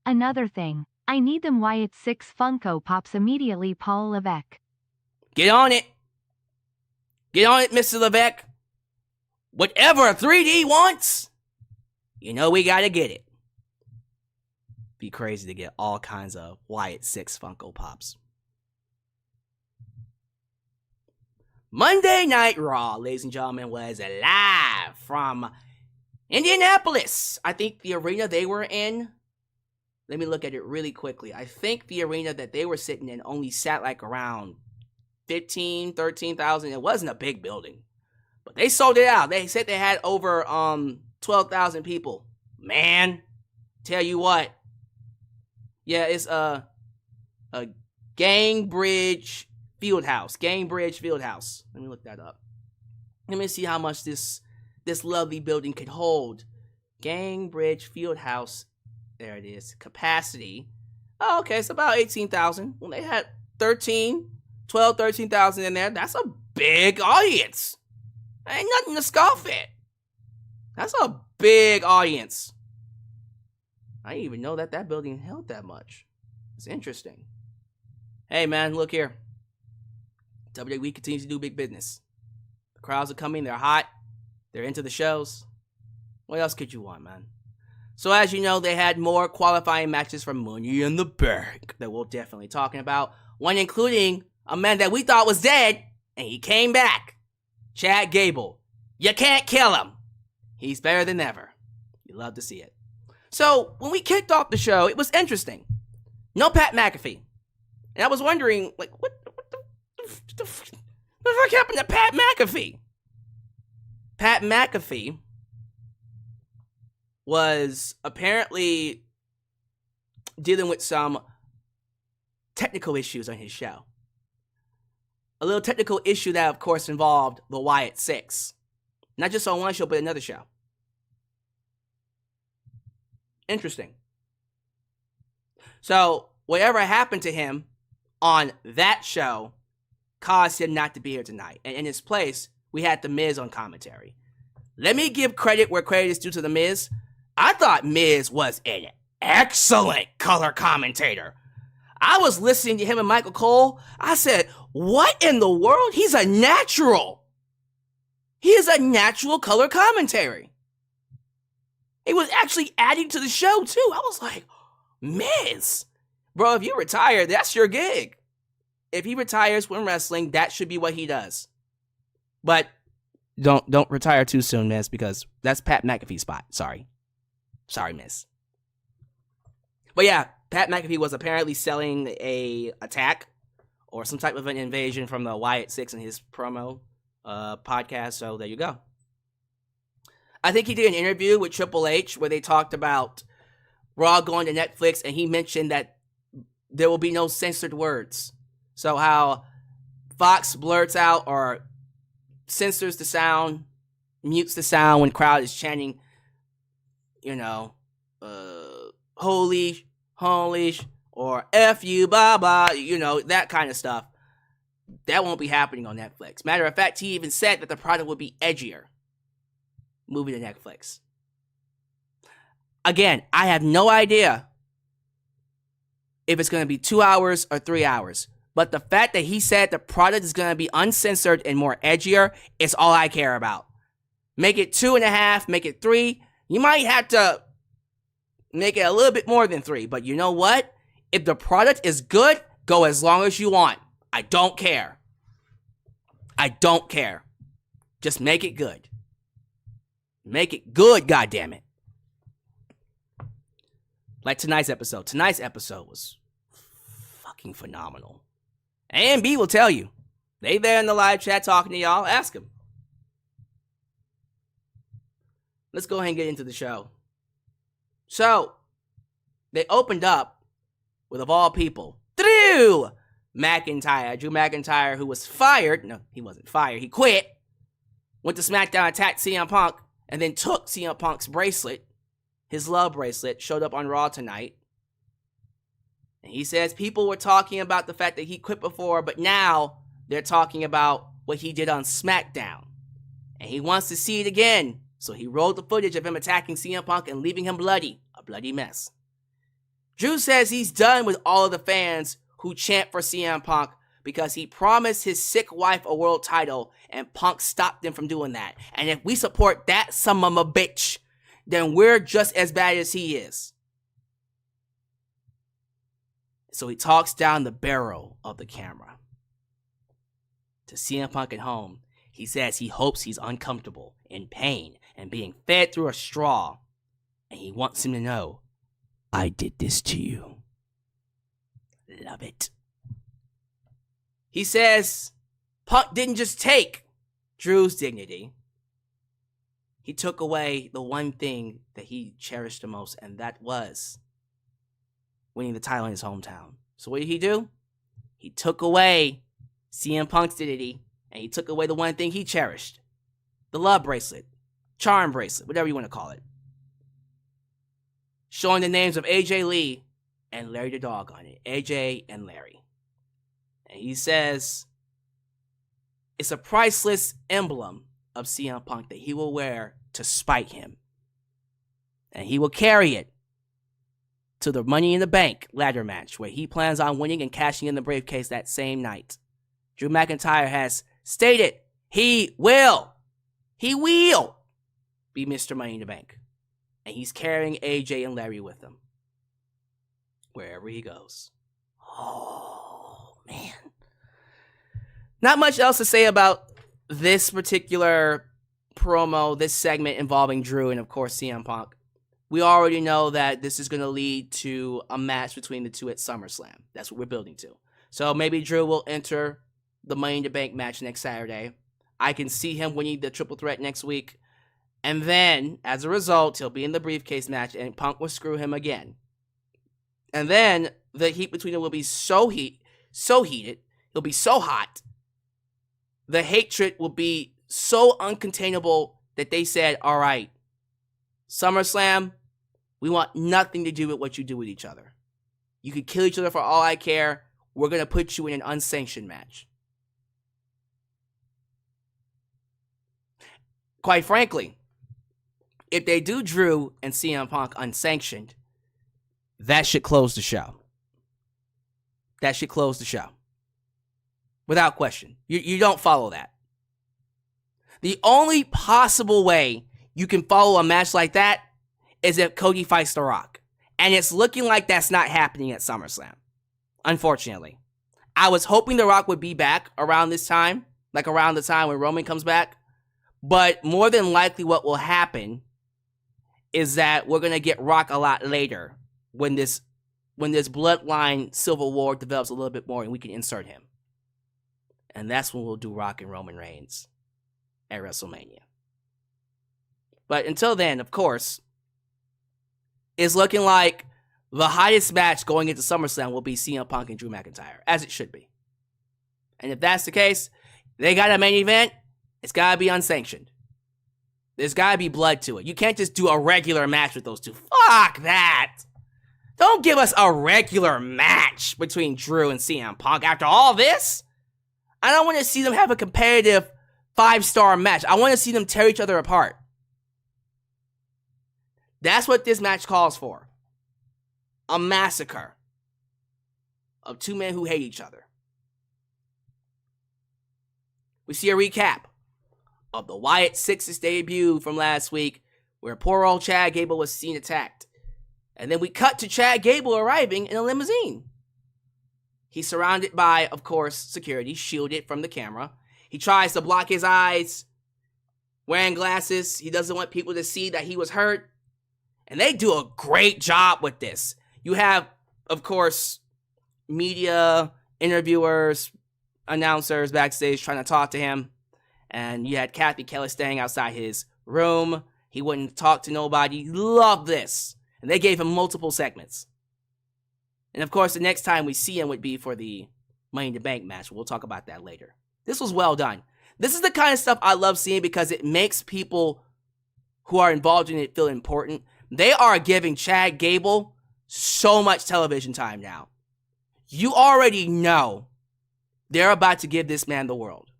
Another thing. I need them Wyatt 6 Funko Pops immediately, Paul Levesque. Get on it. Get on it, Mr. Levesque. Whatever 3D wants, you know we gotta get it. Be crazy to get all kinds of Wyatt 6 Funko Pops. Monday Night Raw, ladies and gentlemen, was live from Indianapolis. I think the arena they were in, let me look at it really quickly. I think the arena that they were sitting in only sat like around 13,000. It wasn't a big building, but they sold it out. They said they had over 12,000 people. Man, tell you what. Yeah, it's a Gainbridge Fieldhouse. Gainbridge Fieldhouse. Let me look that up. Let me see how much this lovely building could hold. Gainbridge Fieldhouse. There it is. Capacity. Oh, okay, it's about 18,000. Well, they had 13,000 in there. That's a big audience. Ain't nothing to scoff at. That's a big audience. I didn't even know that building held that much. It's interesting. Hey, man, look here. WWE continues to do big business. The crowds are coming. They're hot. They're into the shows. What else could you want, man? So as you know, they had more qualifying matches for Money in the Bank that we'll definitely talking about. One including a man that we thought was dead, and he came back. Chad Gable. You can't kill him. He's better than ever. You love to see it. So when we kicked off the show, it was interesting. No Pat McAfee. And I was wondering, like, what the fuck happened to Pat McAfee? Pat McAfee was apparently dealing with some technical issues on his show. A little technical issue that, of course, involved the Wyatt 6. Not just on one show, but another show. Interesting. So, whatever happened to him on that show caused him not to be here tonight. And in his place, we had The Miz on commentary. Let me give credit where credit is due to The Miz. I thought Miz was an excellent color commentator. I was listening to him and Michael Cole. I said, what in the world? He's a natural. He is a natural color commentary. He was actually adding to the show, too. I was like, Miz. Bro, if you retire, that's your gig. If he retires when wrestling, that should be what he does. But don't retire too soon, Miz, because that's Pat McAfee's spot. Sorry, Miz. But yeah, Pat McAfee was apparently selling a attack or some type of an invasion from the Wyatt Six in his promo podcast. So there you go. I think he did an interview with Triple H where they talked about Raw going to Netflix, and he mentioned that there will be no censored words. So how Fox blurts out or censors the sound, mutes the sound when crowd is chanting, holy, or F you, blah, blah, that kind of stuff. That won't be happening on Netflix. Matter of fact, he even said that the product would be edgier moving to Netflix. Again, I have no idea if it's going to be 2 hours or 3 hours. But the fact that he said the product is going to be uncensored and more edgier is all I care about. Make it 2.5, make it 3. You might have to make it a little bit more than 3. But you know what? If the product is good, go as long as you want. I don't care. I don't care. Just make it good. Make it good, goddammit. Like tonight's episode. Tonight's episode was fucking phenomenal. A and B will tell you. They there in the live chat talking to y'all. Ask them. Let's go ahead and get into the show. So, they opened up with, of all people, Drew McIntyre. Drew McIntyre, who was fired. No, he wasn't fired. He quit. Went to SmackDown, attacked CM Punk, and then took CM Punk's bracelet. His love bracelet showed up on Raw tonight. And he says people were talking about the fact that he quit before, but now they're talking about what he did on SmackDown. And he wants to see it again. So he rolled the footage of him attacking CM Punk and leaving him bloody. A bloody mess. Drew says he's done with all of the fans who chant for CM Punk because he promised his sick wife a world title and Punk stopped them from doing that. And if we support that son of a bitch, then we're just as bad as he is. So he talks down the barrel of the camera to CM Punk at home. He says he hopes he's uncomfortable, in pain, and being fed through a straw. And he wants him to know, I did this to you. Love it. He says Punk didn't just take Drew's dignity. He took away the one thing that he cherished the most, and that was winning the title in his hometown. So what did he do? He took away CM Punk's dignity, and he took away the one thing he cherished. The love bracelet, charm bracelet, whatever you want to call it. Showing the names of AJ Lee and Larry the Dog on it. AJ and Larry. And he says it's a priceless emblem of CM Punk that he will wear to spite him. And he will carry it to the Money in the Bank ladder match where he plans on winning and cashing in the briefcase that same night. Drew McIntyre has stated he will be Mr. Money in the Bank. And he's carrying AJ and Larry with him wherever he goes. Oh, man. Not much else to say about this particular promo, this segment involving Drew and, of course, CM Punk. We already know that this is going to lead to a match between the two at SummerSlam. That's what we're building to. So maybe Drew will enter the Money in the Bank match next Saturday. I can see him winning the triple threat next week. And then, as a result, he'll be in the briefcase match and Punk will screw him again. And then the heat between them will be so heated. It'll be so hot. The hatred will be so uncontainable that they said, all right, SummerSlam, we want nothing to do with what you do with each other. You can kill each other for all I care. We're going to put you in an unsanctioned match. Quite frankly, if they do Drew and CM Punk unsanctioned, that should close the show. That should close the show. Without question. You don't follow that. The only possible way you can follow a match like that is if Cody fights The Rock. And it's looking like that's not happening at SummerSlam. Unfortunately. I was hoping The Rock would be back around this time. Like around the time when Roman comes back. But more than likely what will happen is that we're going to get Rock a lot later when this when this bloodline civil war develops a little bit more and we can insert him. And that's when we'll do Rock and Roman Reigns at WrestleMania. But until then, of course, it's looking like the hottest match going into SummerSlam will be CM Punk and Drew McIntyre, as it should be. And if that's the case, they got a main event, it's got to be unsanctioned. There's got to be blood to it. You can't just do a regular match with those two. Fuck that. Don't give us a regular match between Drew and CM Punk after all this. I don't want to see them have a competitive 5-star match. I want to see them tear each other apart. That's what this match calls for. A massacre of two men who hate each other. We see a recap of the Wyatt Six's debut from last week, where poor old Chad Gable was seen attacked. And then we cut to Chad Gable arriving in a limousine. He's surrounded by, of course, security, shielded from the camera. He tries to block his eyes, wearing glasses. He doesn't want people to see that he was hurt. And they do a great job with this. You have, of course, media, interviewers, announcers backstage trying to talk to him. And you had Kathy Kelly staying outside his room. He wouldn't talk to nobody. Love this. And they gave him multiple segments. And of course, the next time we see him would be for the Money in the Bank match. We'll talk about that later. This was well done. This is the kind of stuff I love seeing because it makes people who are involved in it feel important. They are giving Chad Gable so much television time now. You already know they're about to give this man the world.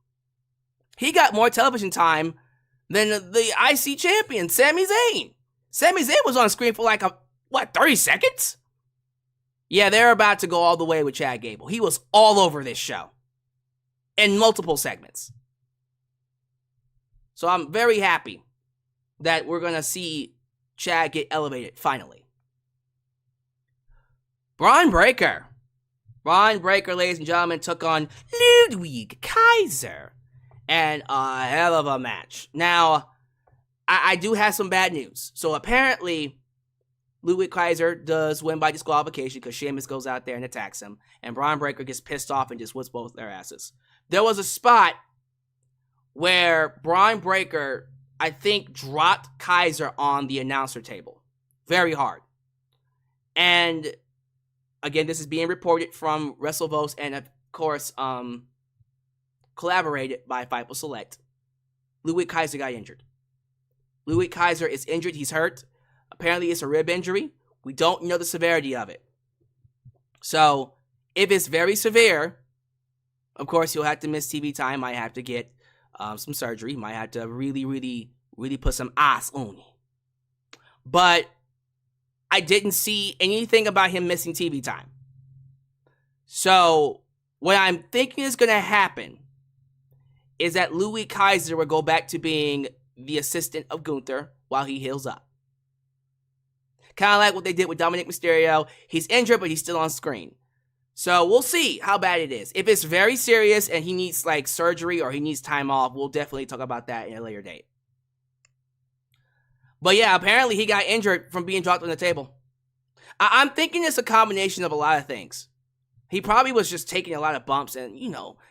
He got more television time than the IC champion, Sami Zayn. Sami Zayn was on screen for 30 seconds? Yeah, they're about to go all the way with Chad Gable. He was all over this show in multiple segments. So I'm very happy that we're going to see Chad get elevated finally. Braun Breaker, ladies and gentlemen, took on Ludwig Kaiser. And a hell of a match. Now, I do have some bad news. So apparently, Ludwig Kaiser does win by disqualification because Sheamus goes out there and attacks him. And Braun Breaker gets pissed off and just whips both their asses. There was a spot where Braun Breaker, I think, dropped Kaiser on the announcer table. Very hard. And again, this is being reported from WrestleVotes and, of course, collaborated by Fightful Select. Ludwig Kaiser got injured. Ludwig Kaiser is injured. He's hurt. Apparently, it's a rib injury. We don't know the severity of it. So, if it's very severe, of course, he'll have to miss TV time. Might have to get some surgery. Might have to really put some ice on it. But I didn't see anything about him missing TV time. So, what I'm thinking is going to happen is that Ludwig Kaiser will go back to being the assistant of Gunther while he heals up. Kind of like what they did with Dominic Mysterio. He's injured, but he's still on screen. So we'll see how bad it is. If it's very serious and he needs surgery or he needs time off, we'll definitely talk about that in a later date. But yeah, apparently he got injured from being dropped on the table. I'm thinking it's a combination of a lot of things. He probably was just taking a lot of bumps. And,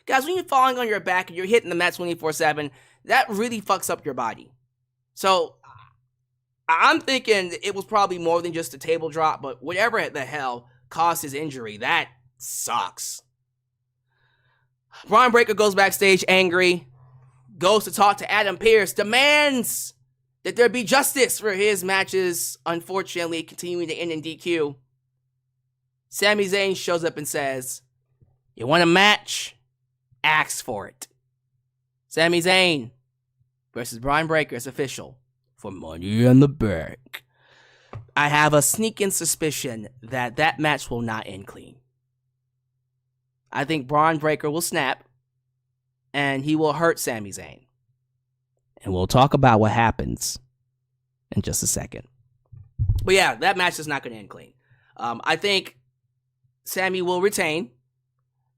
guys, when you're falling on your back and you're hitting the mat 24/7, that really fucks up your body. So, I'm thinking it was probably more than just a table drop. But whatever the hell caused his injury, that sucks. Braun Breaker goes backstage angry. Goes to talk to Adam Pearce. Demands that there be justice for his matches, unfortunately, continuing to end in DQ. Sami Zayn shows up and says, "You want a match? Ask for it." Sami Zayn versus Braun Breaker is official for Money in the Bank. I have a sneaking suspicion that match will not end clean. I think Braun Breaker will snap, and he will hurt Sami Zayn. And we'll talk about what happens in just a second. But yeah, that match is not going to end clean. I think Sami will retain,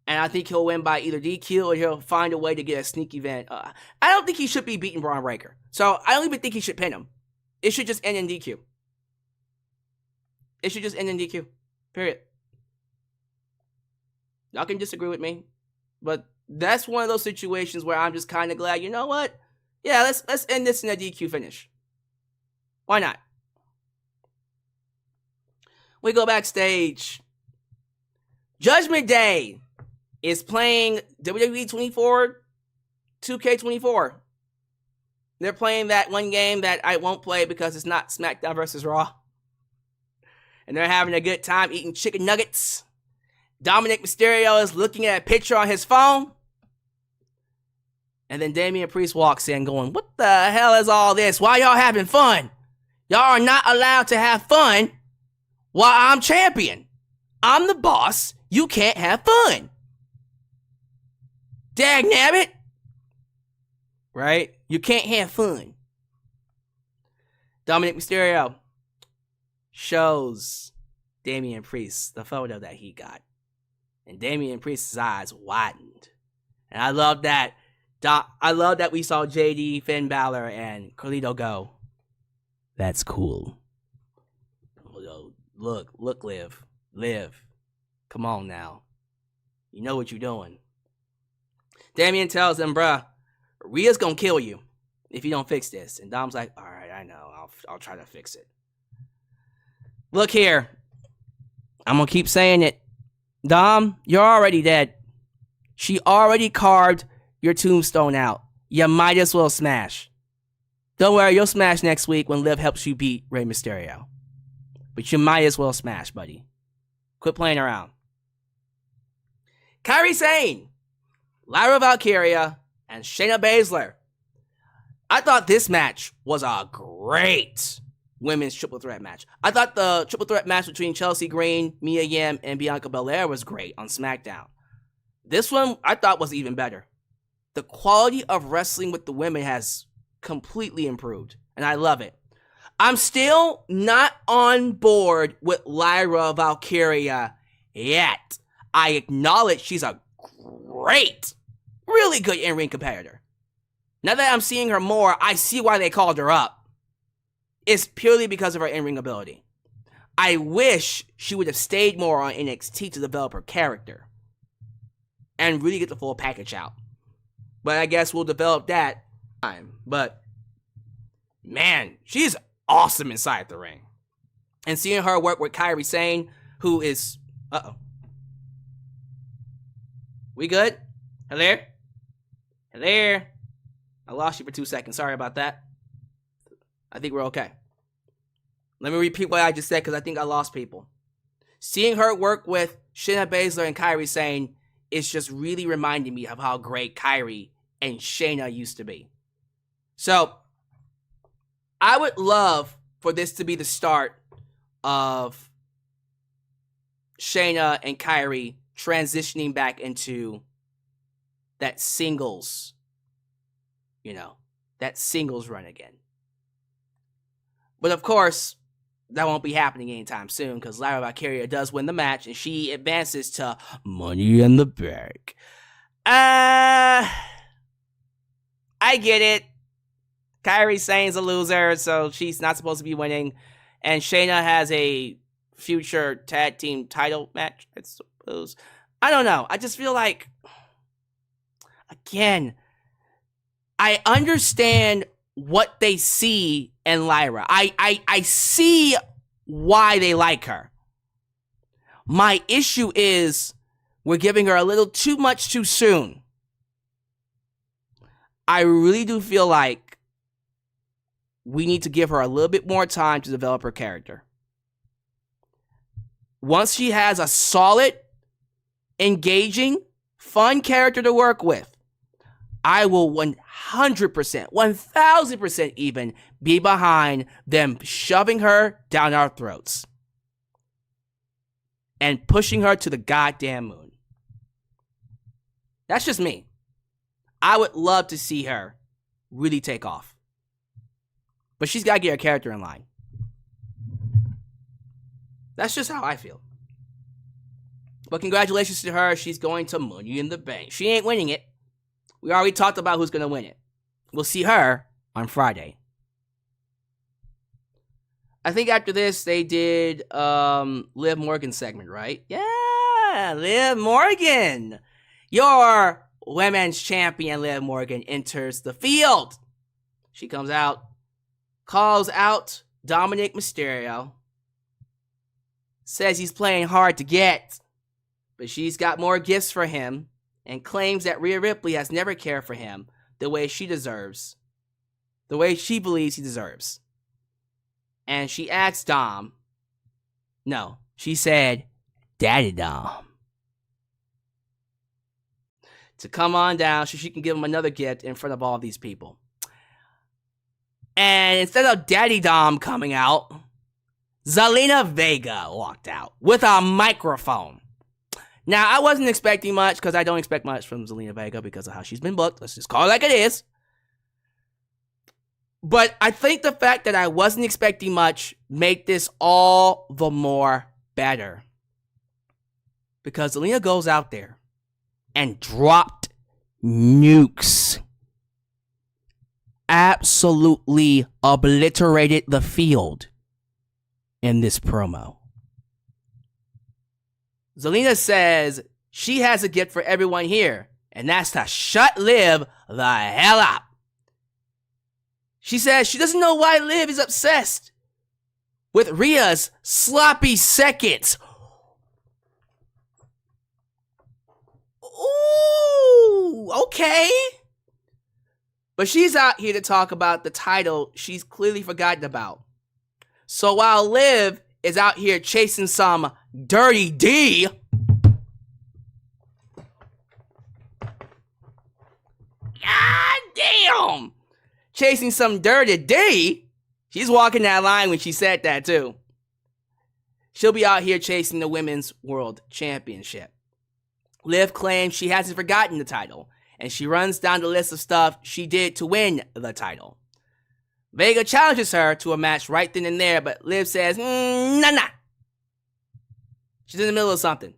and I think he'll win by either DQ or he'll find a way to get a sneaky event. I don't think he should be beating Braun Breaker. So I don't even think he should pin him. It should just end in DQ. It should just end in DQ. Period. Y'all can disagree with me, but that's one of those situations where I'm just kind of glad. You know what? Yeah, let's end this in a DQ finish. Why not? We go backstage. Judgment Day is playing WWE 2K24. They're playing that one game that I won't play because it's not SmackDown versus Raw. And they're having a good time eating chicken nuggets. Dominic Mysterio is looking at a picture on his phone. And then Damian Priest walks in going, what the hell is all this? Why y'all having fun? Y'all are not allowed to have fun while I'm champion. I'm the boss. You can't have fun. Dagnabbit. Right? You can't have fun. Dominic Mysterio shows Damian Priest the photo that he got. And Damian Priest's eyes widened. And I love that. I love that we saw JD, Finn Balor, and Carlito go, that's cool. Look, Liv. Come on now. You know what you're doing. Damian tells him, bruh, Rhea's gonna kill you if you don't fix this. And Dom's like, all right, I know. I'll try to fix it. Look here. I'm gonna keep saying it. Dom, you're already dead. She already carved your tombstone out. You might as well smash. Don't worry, you'll smash next week when Liv helps you beat Rey Mysterio. But you might as well smash, buddy. Quit playing around. Kairi Sane, Lyra Valkyria, and Shayna Baszler. I thought this match was a great women's triple threat match. I thought the triple threat match between Chelsea Green, Mia Yim, and Bianca Belair was great on SmackDown. This one I thought was even better. The quality of wrestling with the women has completely improved, and I love it. I'm still not on board with Lyra Valkyria yet. I acknowledge she's a great, really good in-ring competitor. Now that I'm seeing her more, I see why they called her up. It's purely because of her in-ring ability. I wish she would have stayed more on NXT to develop her character and really get the full package out. But I guess we'll develop that time. But man, she's awesome inside the ring. And seeing her work with Kairi Sane, who is... We good? Hello? Hello? I lost you for 2 seconds. Sorry about that. I think we're okay. Let me repeat what I just said because I think I lost people. Seeing her work with Shayna Baszler and Kairi Sane is just really reminding me of how great Kairi and Shayna used to be. So, I would love for this to be the start of Shayna and Kairi transitioning back into that singles, that singles run again. But of course, that won't be happening anytime soon because Lyra Valkyria does win the match and she advances to Money in the Bank. I get it. Kairi Sane's a loser, so she's not supposed to be winning. And Shayna has a future tag team title match, I suppose. I don't know. I just feel like, again, I understand what they see in Lyra. I see why they like her. My issue is we're giving her a little too much too soon. I really do feel like we need to give her a little bit more time to develop her character. Once she has a solid, engaging, fun character to work with, I will 100%, 1000% even be behind them shoving her down our throats and pushing her to the goddamn moon. That's just me. I would love to see her really take off. But she's got to get her character in line. That's just how I feel. But congratulations to her. She's going to Money in the Bank. She ain't winning it. We already talked about who's going to win it. We'll see her on Friday. I think after this, they did Liv Morgan's segment, right? Yeah, Liv Morgan. Your women's champion, Liv Morgan, enters the field. She comes out, calls out Dominic Mysterio, says he's playing hard to get, but she's got more gifts for him, and claims that Rhea Ripley has never cared for him the way she deserves, the way she believes he deserves. And she asked Dom, no, she said, Daddy Dom, to come on down so she can give him another gift in front of all these people. And instead of Daddy Dom coming out, Zelina Vega walked out with a microphone. Now, I wasn't expecting much because I don't expect much from Zelina Vega because of how she's been booked. Let's just call it like it is. But I think the fact that I wasn't expecting much made this all the more better. Because Zelina goes out there and dropped nukes. Absolutely obliterated the field in this promo. Zelina says she has a gift for everyone here, and that's to shut Liv the hell up. She says she doesn't know why Liv is obsessed with Rhea's sloppy seconds. Ooh, okay. But she's out here to talk about the title she's clearly forgotten about. So while Liv is out here chasing some Dirty D, God damn, chasing some Dirty D, she's walking that line when she said that too. She'll be out here chasing the Women's World Championship. Liv claims she hasn't forgotten the title, and she runs down the list of stuff she did to win the title. Vega challenges her to a match right then and there, but Liv says, nah. She's in the middle of something.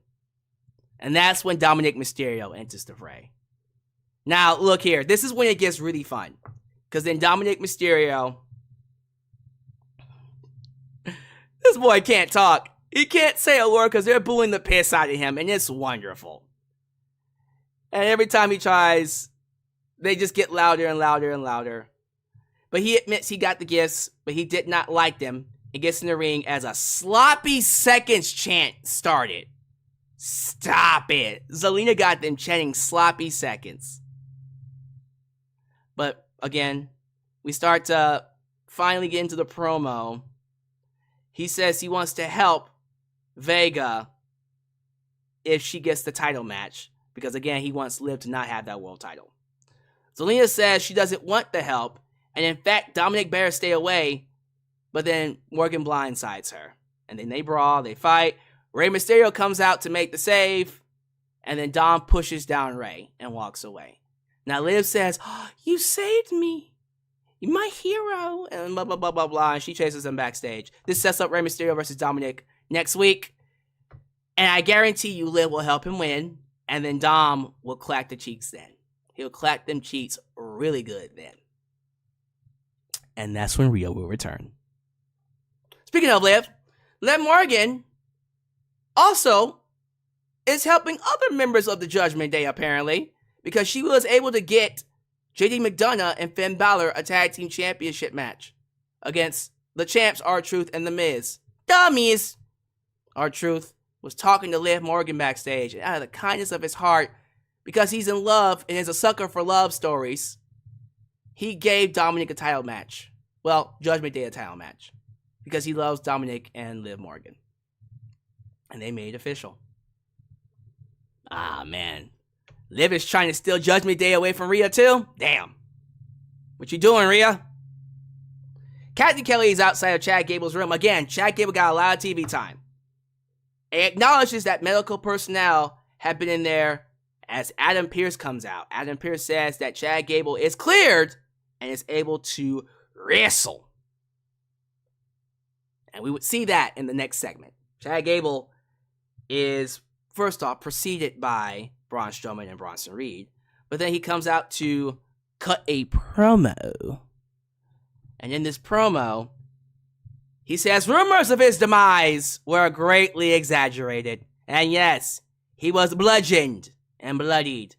And that's when Dominic Mysterio enters the fray. Now, look here. This is when it gets really fun. Because then Dominic Mysterio, this boy can't talk. He can't say a word because they're booing the piss out of him, and it's wonderful. And every time he tries, they just get louder and louder and louder. But he admits he got the gifts, but he did not like them, and gets in the ring as a sloppy seconds chant started. Stop it. Zelina got them chanting sloppy seconds. But again, we start to finally get into the promo. He says he wants to help Vega if she gets the title match. Because again, he wants Liv to not have that world title. Zelina says she doesn't want the help. And in fact, Dominic better stay away. But then Morgan blindsides her. And then they brawl, they fight. Rey Mysterio comes out to make the save. And then Dom pushes down Rey and walks away. Now Liv says, oh, you saved me. You're my hero. And blah, blah, blah, blah, blah. And she chases him backstage. This sets up Rey Mysterio versus Dominic next week. And I guarantee you Liv will help him win. And then Dom will clack the cheeks then. He'll clack them cheeks really good then. And that's when Rhea will return. Speaking of Liv Morgan also is helping other members of the Judgment Day, apparently, because she was able to get JD McDonough and Finn Balor a tag team championship match against the champs R-Truth and The Miz. Dummies! R-Truth was talking to Liv Morgan backstage, and out of the kindness of his heart, because he's in love and is a sucker for love stories, he gave Dominic a title match. Well, Judgment Day a title match. Because he loves Dominic and Liv Morgan. And they made it official. Ah, man. Liv is trying to steal Judgment Day away from Rhea, too? Damn. What you doing, Rhea? Captain Kelly is outside of Chad Gable's room. Again, Chad Gable got a lot of TV time. He acknowledges that medical personnel have been in there as Adam Pearce comes out. Adam Pearce says that Chad Gable is cleared and is able to wrestle. And we would see that in the next segment. Chad Gable is, first off, preceded by Braun Strowman and Bronson Reed. But then he comes out to cut a promo. And in this promo, he says rumors of his demise were greatly exaggerated. And yes, He was bludgeoned and bloodied.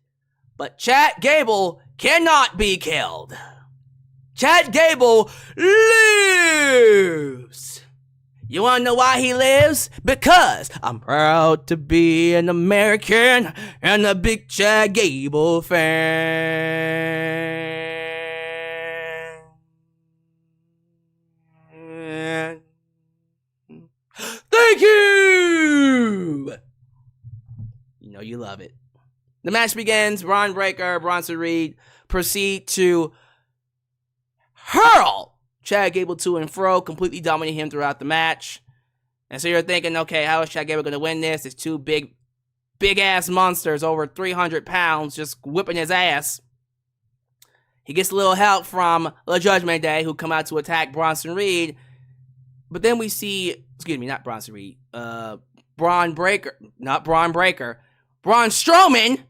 But Chad Gable cannot be killed. Chad Gable lives. You want to know why he lives? Because I'm proud to be an American and a big Chad Gable fan. Thank you! You know you love it. The match begins. Braun Breaker, Bronson Reed proceed to hurl Chad Gable to and fro, completely dominating him throughout the match. And so you're thinking, okay, how is Chad Gable going to win this? It's two big-ass monsters over 300 pounds just whipping his ass. He gets a little help from the Judgment Day, who come out to attack Bronson Reed. But then we see, not Bronson Reed, Braun Breaker, Braun Strowman.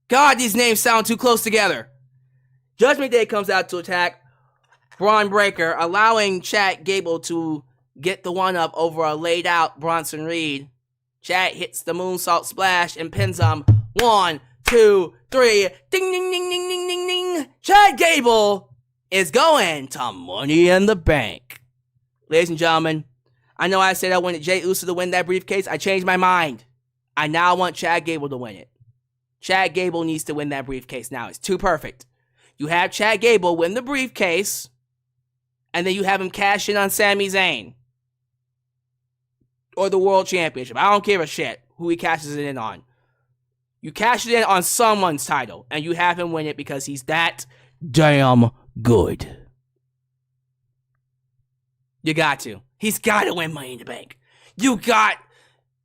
God, these names sound too close together. Judgment Day comes out to attack Braun Breaker, allowing Chad Gable to get the one-up over a laid-out Bronson Reed. Chad hits the moonsault splash and pins him. 1, 2, 3. Ding, ding, ding, ding, ding, ding, ding. Chad Gable is going to Money in the Bank. Ladies and gentlemen, I know I said I wanted Jey Uso to win that briefcase. I changed my mind. I now want Chad Gable to win it. Chad Gable needs to win that briefcase now. It's too perfect. You have Chad Gable win the briefcase, and then you have him cash in on Sami Zayn. Or the World Championship. I don't give a shit who he cashes it in on. You cash it in on someone's title, and you have him win it because he's that damn good. You got to. He's got to win Money in the Bank.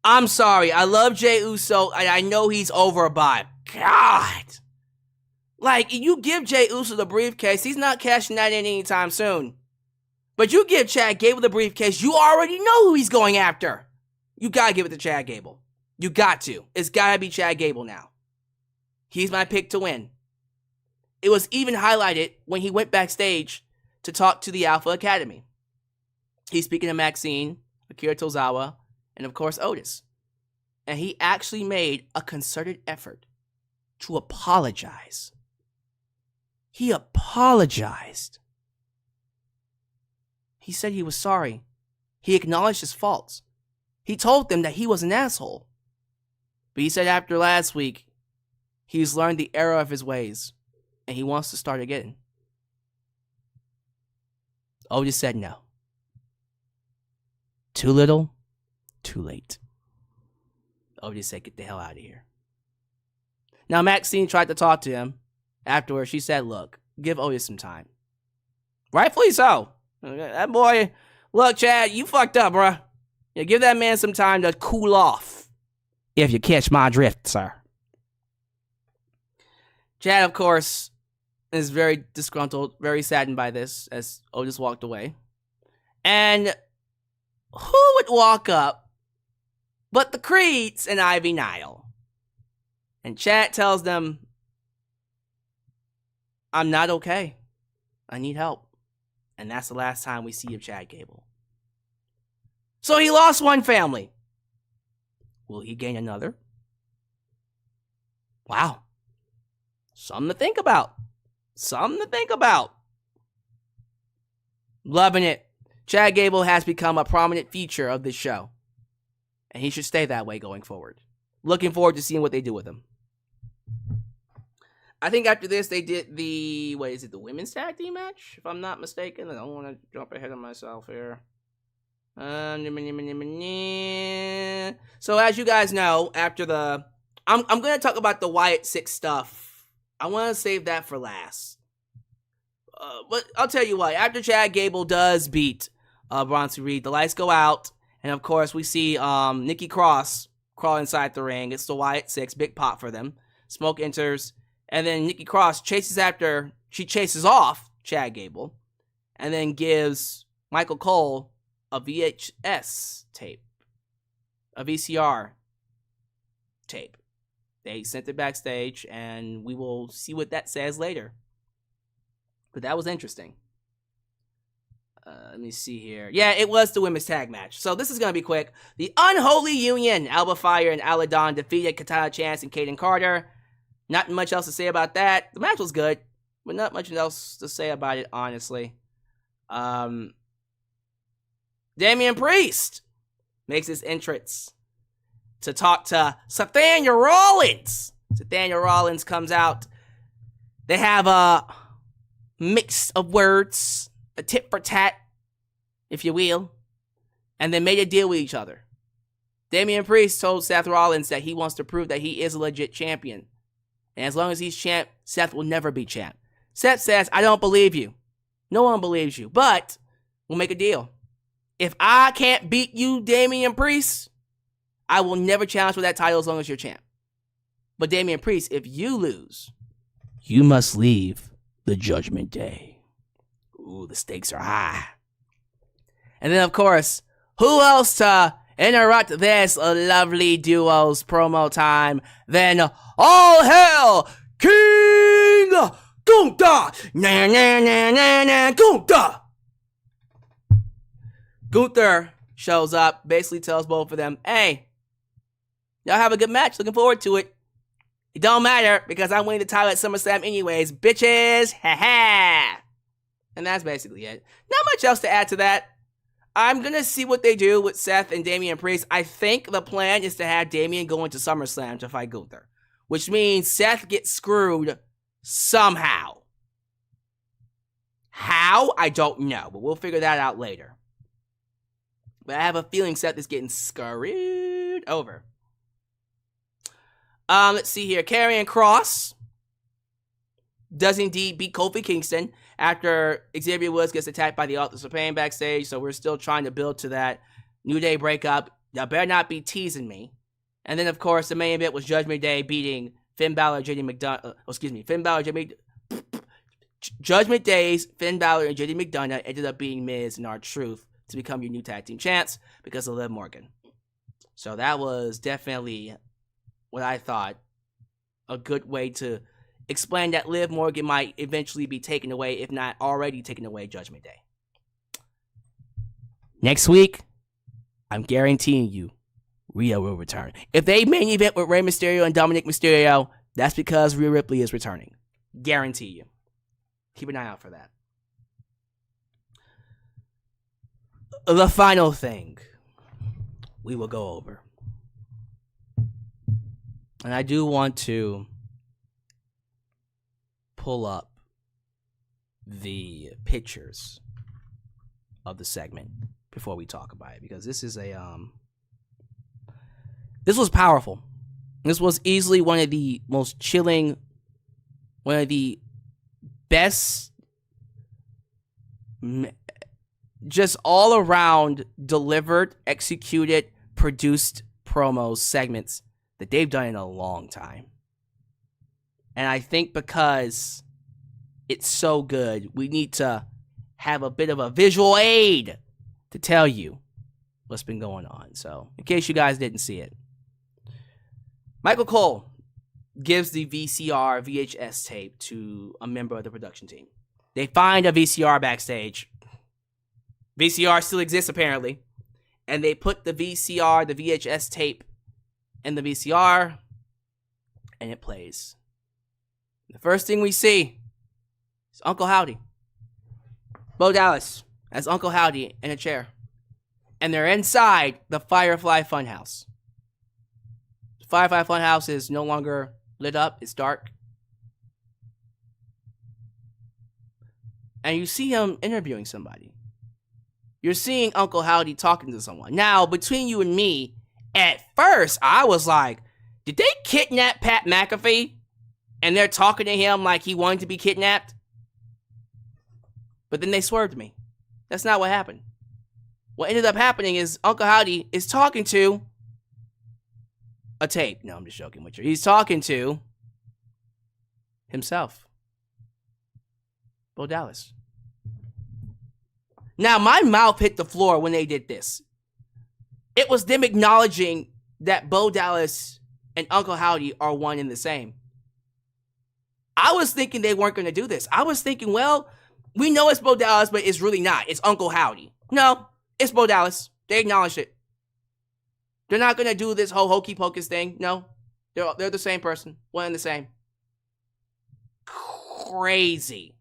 I'm sorry. I love Jey Uso, and I know he's over by God. Like, you give Jey Uso the briefcase, he's not cashing that in anytime soon. But you give Chad Gable the briefcase, you already know who he's going after. You gotta give it to Chad Gable. You got to. It's gotta be Chad Gable now. He's my pick to win. It was even highlighted when he went backstage to talk to the Alpha Academy. He's speaking to Maxine, Akira Tozawa, and of course Otis. And he actually made a concerted effort to apologize. He apologized. He said he was sorry. He acknowledged his faults. He told them that he was an asshole. But he said after last week, he's learned the error of his ways, and he wants to start again. Otis said no. Too little, too late. Otis said, get the hell out of here. Now, Maxine tried to talk to him. Afterwards, she said, look, give Otis some time. Rightfully so. That boy, look, Chad, you fucked up, bruh. Yeah, give that man some time to cool off. If you catch my drift, sir. Chad, of course, is very disgruntled, very saddened by this, as Otis walked away. And who would walk up but the Creeds and Ivy Nile? And Chad tells them, I'm not okay. I need help. And that's the last time we see of Chad Gable. So he lost one family. Will he gain another? Wow. Something to think about. Something to think about. Loving it. Chad Gable has become a prominent feature of this show. And he should stay that way going forward. Looking forward to seeing what they do with him. I think after this, they did the women's tag team match? If I'm not mistaken. I don't want to jump ahead of myself here. So as you guys know, after the... I'm going to talk about the Wyatt 6 stuff. I want to save that for last. But I'll tell you what. After Chad Gable does beat Bronson Reed, the lights go out. And of course, we see Nikki Kross crawl inside the ring. It's the Wyatt 6. Big pop for them. Smoke enters. And then Nikki Kross chases off Chad Gable. And then gives Michael Cole a VHS tape. A VCR tape. They sent it backstage, and we will see what that says later. But that was interesting. Let me see here. Yeah, it was the women's tag match. So this is going to be quick. The Unholy Union, Alba, Fyre, and Isla defeated Katana Chance and Kayden Carter. Not much else to say about that. The match was good, but not much else to say about it, honestly. Damian Priest makes his entrance to talk to Nathaniel Rollins. Nathaniel Rollins comes out. They have a mix of words, a tit for tat, if you will, and they made a deal with each other. Damian Priest told Seth Rollins that he wants to prove that he is a legit champion. And as long as he's champ, Seth will never be champ. Seth says, I don't believe you. No one believes you, but we'll make a deal. If I can't beat you, Damian Priest, I will never challenge for that title as long as you're champ. But Damian Priest, if you lose, you must leave the Judgment Day. Ooh, the stakes are high. And then, of course, who else to interrupt this lovely duo's promo time than all hail King Gunther! Na na na na na Gunther! Gunther shows up, basically tells both of them, hey, y'all have a good match, looking forward to it. It don't matter, because I'm winning the title at SummerSlam anyways, bitches! Ha ha! And that's basically it. Not much else to add to that. I'm gonna see what they do with Seth and Damian Priest. I think the plan is to have Damian go into SummerSlam to fight Gunther, which means Seth gets screwed somehow. How? I don't know, but we'll figure that out later. But I have a feeling Seth is getting screwed over. Let's see here. Karrion Kross does indeed beat Kofi Kingston after Xavier Woods gets attacked by the Authors of Pain backstage. So we're still trying to build to that New Day breakup. Y'all better not be teasing me. And then, of course, the main event was Judgment Day beating Finn Balor, JD McDonough. Finn Balor, Judgment Day's Finn Balor and JD McDonough ended up beating Miz and R-Truth to become your new tag team champs because of Liv Morgan. So that was definitely what I thought a good way to explain that Liv Morgan might eventually be taken away, if not already taken away, Judgment Day. Next week, I'm guaranteeing you, Rhea will return. If they main event with Rey Mysterio and Dominic Mysterio, that's because Rhea Ripley is returning. Guarantee you. Keep an eye out for that. The final thing we will go over. And I do want to pull up the pictures of the segment before we talk about it, because this is this was powerful. This was easily one of the most chilling, one of the best, just all around delivered, executed, produced promos segments that they've done in a long time. And I think because it's so good, we need to have a bit of a visual aid to tell you what's been going on. So, in case you guys didn't see it, Michael Cole gives the VHS tape to a member of the production team. They find a VCR backstage. VCR still exists, apparently. And they put the VHS tape in the VCR, and it plays. The first thing we see is Uncle Howdy. Bo Dallas as Uncle Howdy in a chair. And they're inside the Firefly Funhouse. The Firefly Funhouse is no longer lit up. It's dark. And you see him interviewing somebody. You're seeing Uncle Howdy talking to someone. Now, between you and me, at first, I was like, did they kidnap Pat McAfee? And they're talking to him like he wanted to be kidnapped? But then they swerved me. That's not what happened. What ended up happening is Uncle Howdy is talking to a tape. No, I'm just joking with you. He's talking to himself. Bo Dallas. Now, my mouth hit the floor when they did this. It was them acknowledging that Bo Dallas and Uncle Howdy are one and the same. I was thinking they weren't going to do this. I was thinking, well, We know it's Bo Dallas, but it's really not. It's Uncle Howdy. No, it's Bo Dallas. They acknowledged it. They're not going to do this whole hokey pocus thing. No, they're the same person. One and the same. Crazy.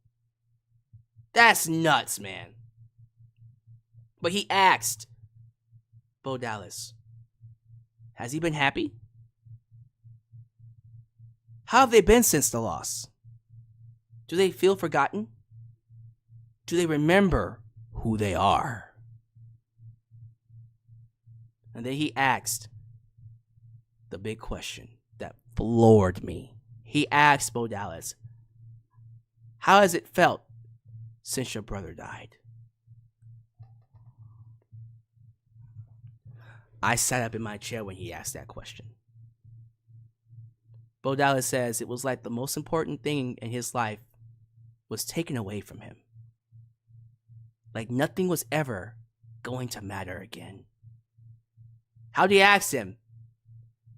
That's nuts, man. But he asked Bo Dallas, has he been happy? How have they been since the loss? Do they feel forgotten? Do they remember who they are? And then he asked the big question that floored me. He asked Bo Dallas, how has it felt since your brother died? I sat up in my chair when he asked that question. Bo Dallas says it was like the most important thing in his life was taken away from him. Like nothing was ever going to matter again. Howdy asked him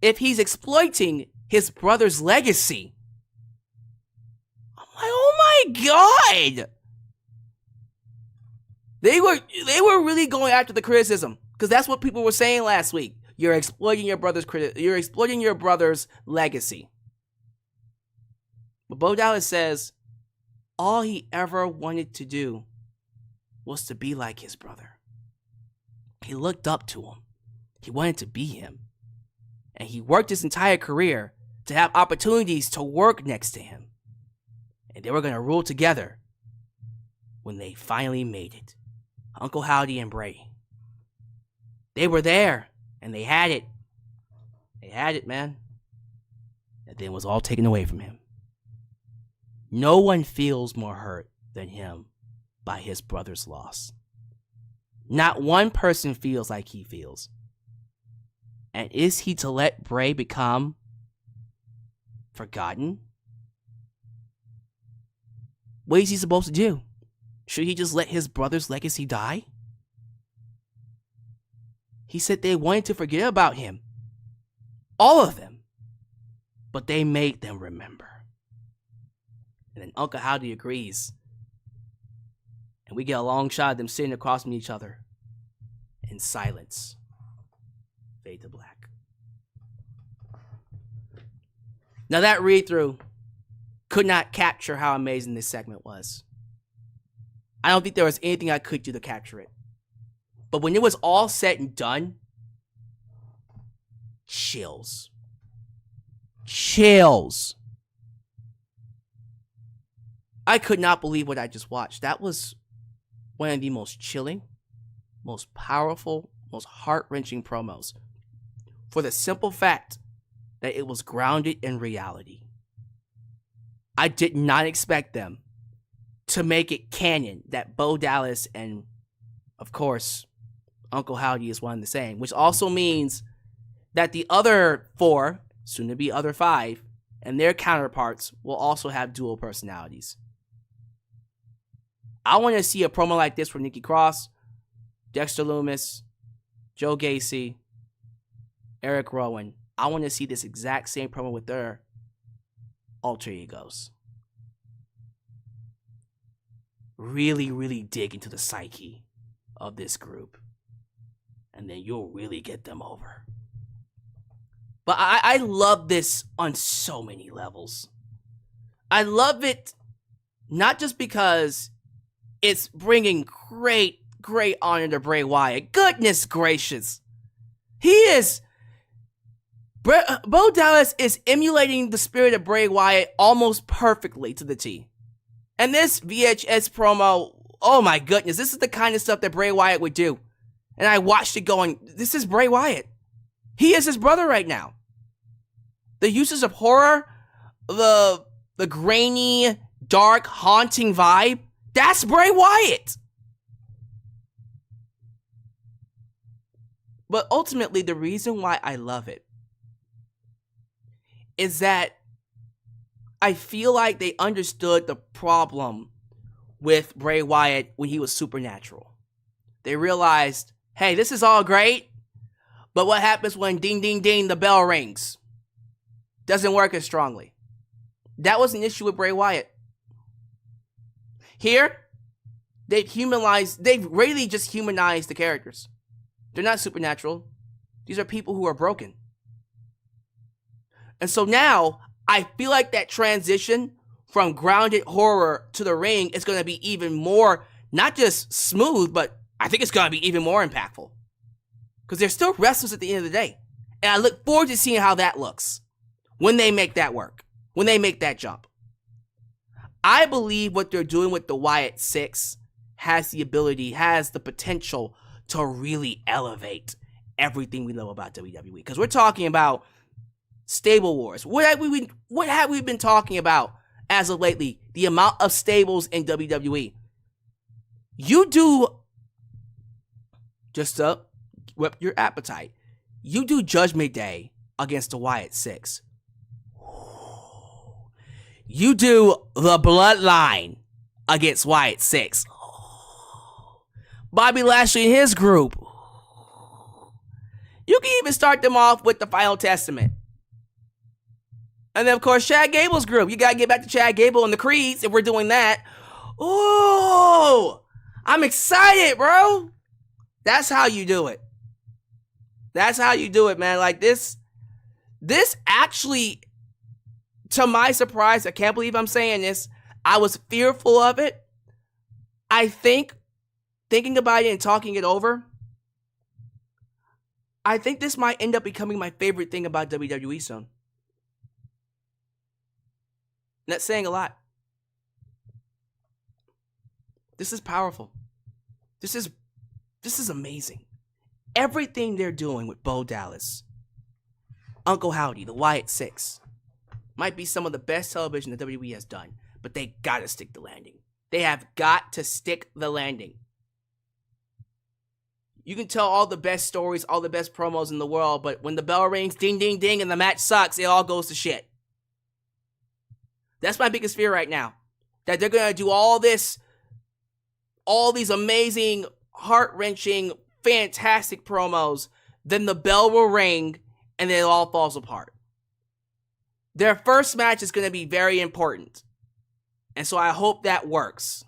if he's exploiting his brother's legacy. I'm like, oh my God. They were really going after the criticism, because that's what people were saying last week. You're exploiting your brother's legacy. But Bo Dallas says all he ever wanted to do was to be like his brother. He looked up to him. He wanted to be him. And he worked his entire career to have opportunities to work next to him. And they were going to rule together when they finally made it. Uncle Howdy and Bray. They were there, and they had it. They had it, man. And then it was all taken away from him. No one feels more hurt than him by his brother's loss. Not one person feels like he feels. And is he to let Bray become forgotten? What is he supposed to do? Should he just let his brother's legacy die? He said they wanted to forget about him. All of them. But they made them remember. And then Uncle Howdy agrees. And we get a long shot of them sitting across from each other in silence. Fade to black. Now that read-through could not capture how amazing this segment was. I don't think there was anything I could do to capture it. But when it was all said and done, chills. Chills. I could not believe what I just watched. That was one of the most chilling, most powerful, most heart-wrenching promos. For the simple fact that it was grounded in reality. I did not expect them to make it canon that Bo Dallas and, of course, Uncle Howdy is one and the same. Which also means that the other 4, soon to be other 5, and their counterparts will also have dual personalities. I want to see a promo like this from Nikki Cross, Dexter Lumis, Joe Gacy, Eric Rowan. I want to see this exact same promo with their alter egos. Really, really dig into the psyche of this group. And then you'll really get them over. But I love this on so many levels. I love it not just because it's bringing great honor to Bray Wyatt. Goodness gracious. Bo Dallas is emulating the spirit of Bray Wyatt almost perfectly to the T. And this VHS promo, oh my goodness, this is the kind of stuff that Bray Wyatt would do. And I watched it going, this is Bray Wyatt. He is his brother right now. The uses of horror, the grainy, dark, haunting vibe, that's Bray Wyatt. But ultimately, the reason why I love it is that I feel like they understood the problem with Bray Wyatt when he was supernatural. They realized, hey, this is all great, but what happens when ding, ding, ding, the bell rings? Doesn't work as strongly. That was an issue with Bray Wyatt. Here, they've really just humanized the characters. They're not supernatural. These are people who are broken. And so now, I feel like that transition from grounded horror to the ring is going to be even more, not just smooth, but I think it's going to be even more impactful. Because they're still wrestlers at the end of the day. And I look forward to seeing how that looks when they make that work, when they make that jump. I believe what they're doing with the Wyatt Six has the potential to really elevate everything we know about WWE. Because we're talking about stable wars. What have we been talking about as of lately? The amount of stables in WWE. You do, just to whip your appetite, you do Judgment Day against the Wyatt Six. You do the Bloodline against Wyatt Six. Bobby Lashley and his group. You can even start them off with the Final Testament. And then, of course, Chad Gable's group. You got to get back to Chad Gable and the Creeds if we're doing that. Ooh, I'm excited, bro. That's how you do it. That's how you do it, man. Like this actually, to my surprise, I can't believe I'm saying this. I was fearful of it. I think, thinking about it and talking it over, I think this might end up becoming my favorite thing about WWE soon. That's saying a lot. This is powerful. This is amazing. Everything they're doing with Bo Dallas, Uncle Howdy, the Wyatt Six, might be some of the best television that WWE has done, but they gotta stick the landing. They have got to stick the landing. You can tell all the best stories, all the best promos in the world, but when the bell rings, ding, ding, ding, and the match sucks, it all goes to shit. That's my biggest fear right now. That they're going to do all these amazing, heart-wrenching, fantastic promos, then the bell will ring, and then it all falls apart. Their first match is going to be very important. And so I hope that works.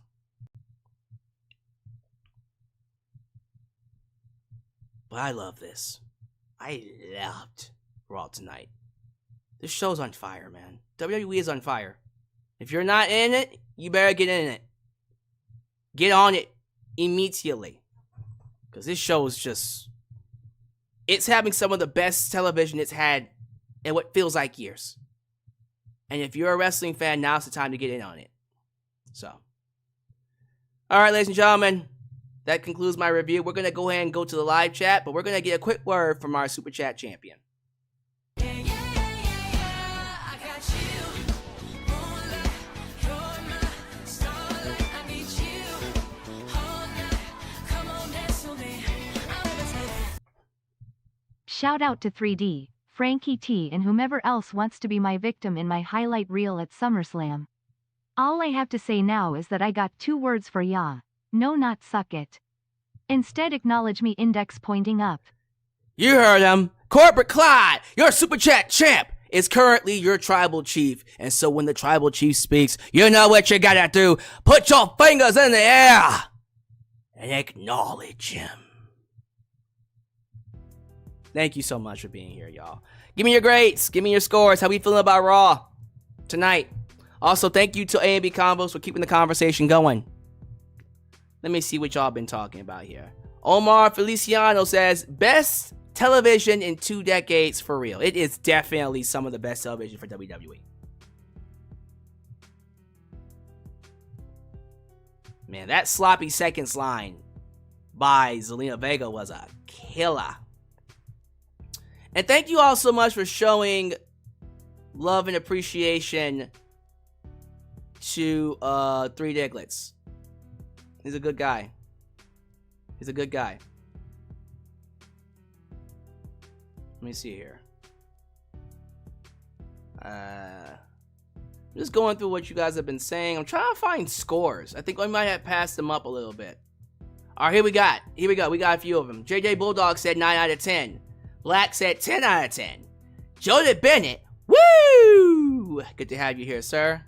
But I love this. I loved Raw tonight. This show's on fire, man. WWE is on fire. If you're not in it, you better get in it. Get on it immediately. Because this show is just... It's having some of the best television it's had in what feels like years. And if you're a wrestling fan, now's the time to get in on it. So. Alright, ladies and gentlemen. That concludes my review. We're going to go ahead and go to the live chat, but we're going to get a quick word from our Super Chat champion. Shout out to 3D, Frankie T, and whomever else wants to be my victim in my highlight reel at SummerSlam. All I have to say now is that I got 2 words for ya. No, not suck it. Instead, acknowledge me, index pointing up. You heard him. Corporate Clyde, your Super Chat champ, is currently your tribal chief. And so when the tribal chief speaks, you know what you gotta do. Put your fingers in the air and acknowledge him. Thank you so much for being here, y'all. Give me your grades. Give me your scores. How we feeling about Raw tonight? Also, thank you to A&B Combos for keeping the conversation going. Let me see what y'all been talking about here. Omar Feliciano says, best television in 2 decades for real. It is definitely some of the best television for WWE. Man, that sloppy seconds line by Zelina Vega was a killer. And thank you all so much for showing love and appreciation to 3 Diglets. He's a good guy. He's a good guy. Let me see here. I'm just going through what you guys have been saying. I'm trying to find scores. I think I might have passed them up a little bit. All right, here we go. We got a few of them. JJ Bulldog said 9 out of 10. Black said 10 out of 10. Jody Bennett, woo! Good to have you here, sir.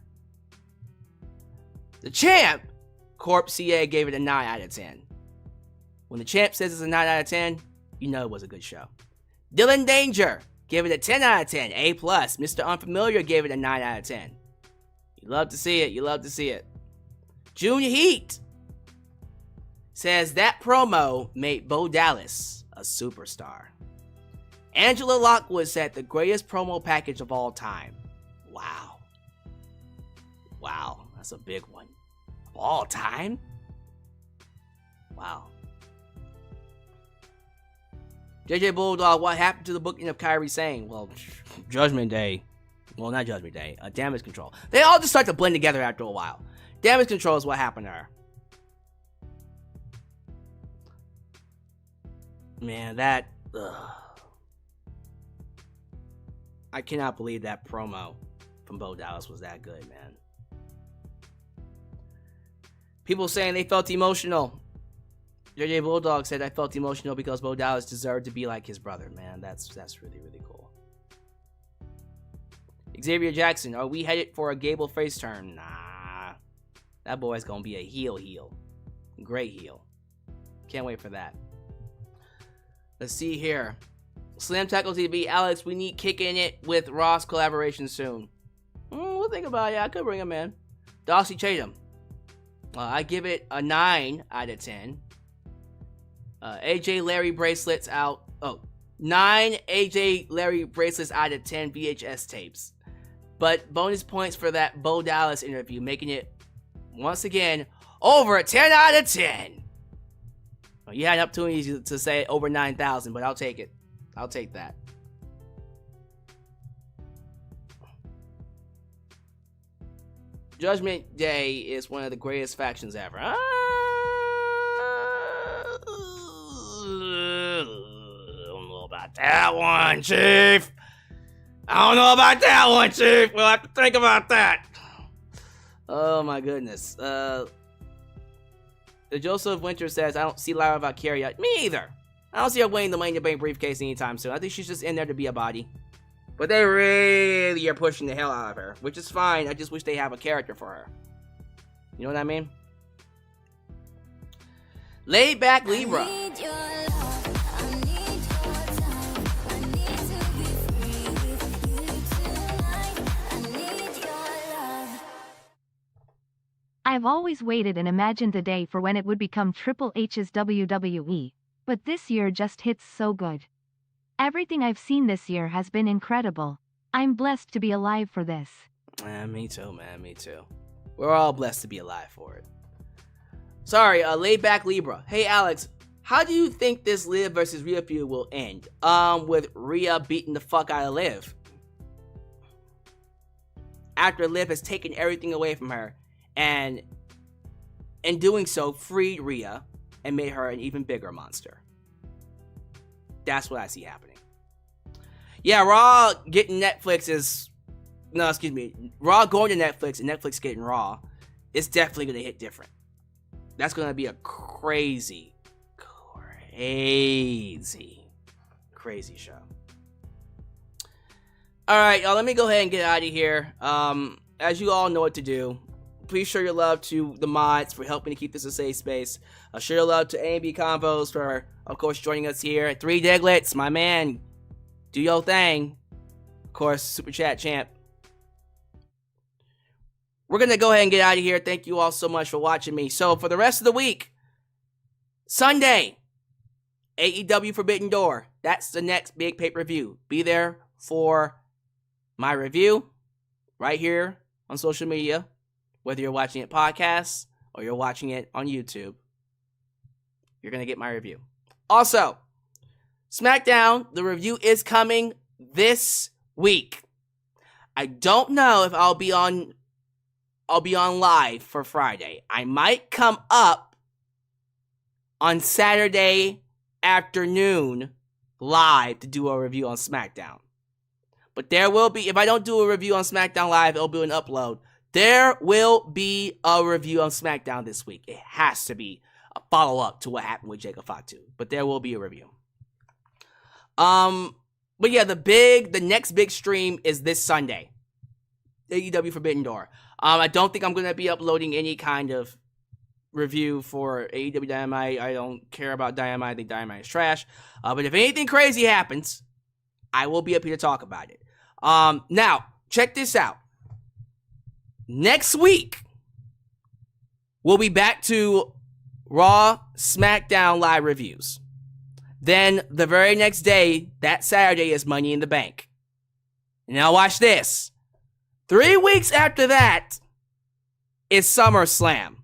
The champ Corp CA gave it a 9 out of 10. When the champ says it's a 9 out of 10, you know it was a good show. Dylan Danger gave it a 10 out of 10, A+. Mr. Unfamiliar gave it a 9 out of 10. You love to see it, you love to see it. Junior Heat says that promo made Bo Dallas a superstar. Angela Lockwood said the greatest promo package of all time. Wow. Wow, that's a big one. Of all time? Wow. JJ Bulldog, what happened to the booking of Kairi Sane? Well, Judgment Day. Well, not Judgment Day. Damage Control. They all just start to blend together after a while. Damage Control is what happened to her. Man, that... I cannot believe that promo from Bo Dallas was that good, man. People saying they felt emotional. JJ Bulldog said, I felt emotional because Bo Dallas deserved to be like his brother, man. That's really, really cool. Xavier Jackson, are we headed for a Gable face turn? Nah. That boy's gonna be a heel. Great heel. Can't wait for that. Let's see here. Slam Tackle TV, Alex, we need Kicking It with Ross collaboration soon. We'll think about it. I could bring him in. Darcy Chatham. I give it a 9 out of 10. AJ Larry bracelets out. 9 AJ Larry bracelets out of 10 VHS tapes. But bonus points for that Bo Dallas interview, making it, once again, over a 10 out of 10. Well, you had an opportunity to say over 9,000, but I'll take it. I'll take that. Judgment Day is one of the greatest factions ever. I don't know about that one, Chief. I don't know about that one, Chief. We'll have to think about that. Oh, my goodness. The Joseph Winter says, I don't see Lyra Valkyria. Me either. I don't see her winning the Money in the Bank briefcase anytime soon. I think she's just in there to be a body. But they really are pushing the hell out of her, which is fine. I just wish they have a character for her. You know what I mean? Laid Back Libra. I've always waited and imagined the day for when it would become Triple H's WWE. But this year just hits so good. Everything I've seen this year has been incredible. I'm blessed to be alive for this. Me too, man. Me too. We're all blessed to be alive for it. Sorry, Laid Back Libra. Hey, Alex, how do you think this Liv versus Rhea feud will end? With Rhea beating the fuck out of Liv. After Liv has taken everything away from her, and in doing so, freed Rhea and made her an even bigger monster. That's what I see happening. Yeah, Raw getting Netflix is... No, excuse me. Raw going to Netflix and Netflix getting Raw is definitely going to hit different. That's going to be a crazy show. Alright, y'all, let me go ahead and get out of here. As you all know what to do, please show your love to the mods for helping to keep this a safe space. Show your love to A&B Convos for, of course, joining us here. 3 Diglets, my man. Do your thing. Of course, Super Chat Champ. We're going to go ahead and get out of here. Thank you all so much for watching me. So, for the rest of the week, Sunday, AEW Forbidden Door. That's the next big pay-per-view. Be there for my review right here on social media. Whether you're watching it podcast or you're watching it on YouTube, you're going to get my review. Also, SmackDown, the review is coming this week. I don't know if I'll be on live for Friday. I might come up on Saturday afternoon live to do a review on SmackDown. But there will be, if I don't do a review on SmackDown live, it'll be an upload. There will be a review on SmackDown this week. It has to be a follow-up to what happened with Jacob Fatu. But there will be a review. But yeah, the next big stream is this Sunday. AEW Forbidden Door. I don't think I'm going to be uploading any kind of review for AEW Dynamite. I don't care about Dynamite. I think Dynamite is trash. But if anything crazy happens, I will be up here to talk about it. Now, check this out. Next week, we'll be back to Raw, SmackDown live reviews. Then the very next day, that Saturday, is Money in the Bank. Now watch this. 3 weeks after that is SummerSlam.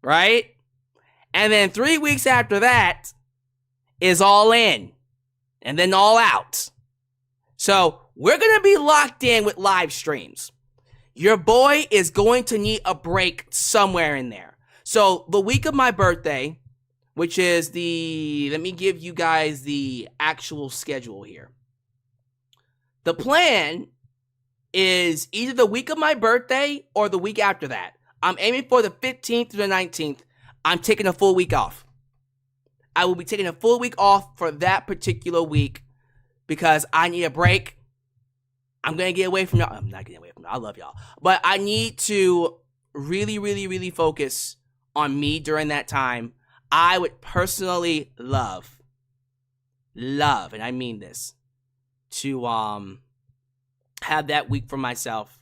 Right? And then 3 weeks after that is All In. And then All Out. So we're going to be locked in with live streams. Your boy is going to need a break somewhere in there. So the week of my birthday, which is let me give you guys the actual schedule here. The plan is either the week of my birthday or the week after that. I'm aiming for the 15th to the 19th. I'm taking a full week off. I will be taking a full week off for that particular week because I need a break. I'm going to get away from y'all. I'm not getting away from y'all. I love y'all. But I need to really, really, really focus on me during that time. I would personally love, and I mean this, to have that week for myself.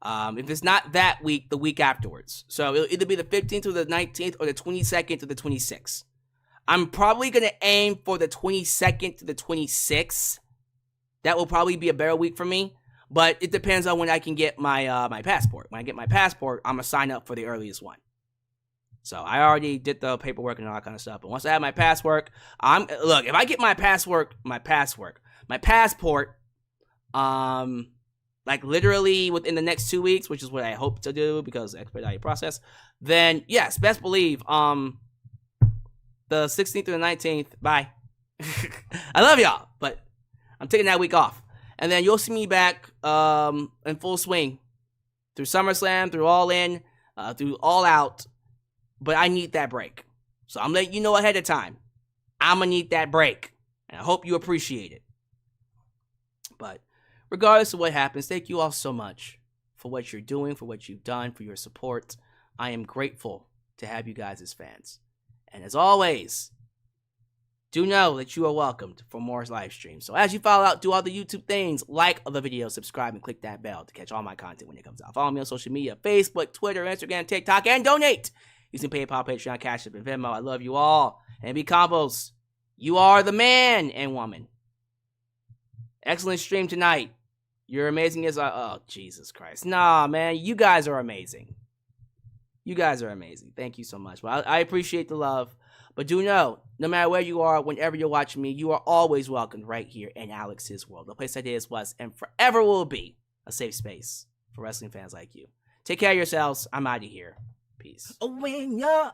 If it's not that week, the week afterwards. So it'll either be the 15th to the 19th or the 22nd to the 26th. I'm probably going to aim for the 22nd to the 26th. That will probably be a better week for me. But it depends on when I can get my my passport. When I get my passport, I'm going to sign up for the earliest one. So I already did the paperwork and all that kind of stuff. But once I have my passport, if I get my passport, like literally within the next 2 weeks, which is what I hope to do because expedited process, then yes, best believe, the 16th to the 19th, bye. I love y'all, but I'm taking that week off. And then you'll see me back in full swing through SummerSlam, through All In, through All Out. But I need that break. So I'm letting you know ahead of time. I'm going to need that break. And I hope you appreciate it. But regardless of what happens, thank you all so much for what you're doing, for what you've done, for your support. I am grateful to have you guys as fans. And as always, do know that you are welcomed for more live streams. So as you follow out, do all the YouTube things, like the video, subscribe, and click that bell to catch all my content when it comes out. Follow me on social media, Facebook, Twitter, Instagram, TikTok, and donate using PayPal, Patreon, Cash App, and Venmo. I love you all. And be combos. You are the man and woman. Excellent stream tonight. You're amazing as oh, Jesus Christ. Nah, man, you guys are amazing. You guys are amazing. Thank you so much. Well, I appreciate the love. But do know, no matter where you are, whenever you're watching me, you are always welcome right here in Alex's world. The place that is, was, and forever will be a safe space for wrestling fans like you. Take care of yourselves. I'm out of here. Peace. When you're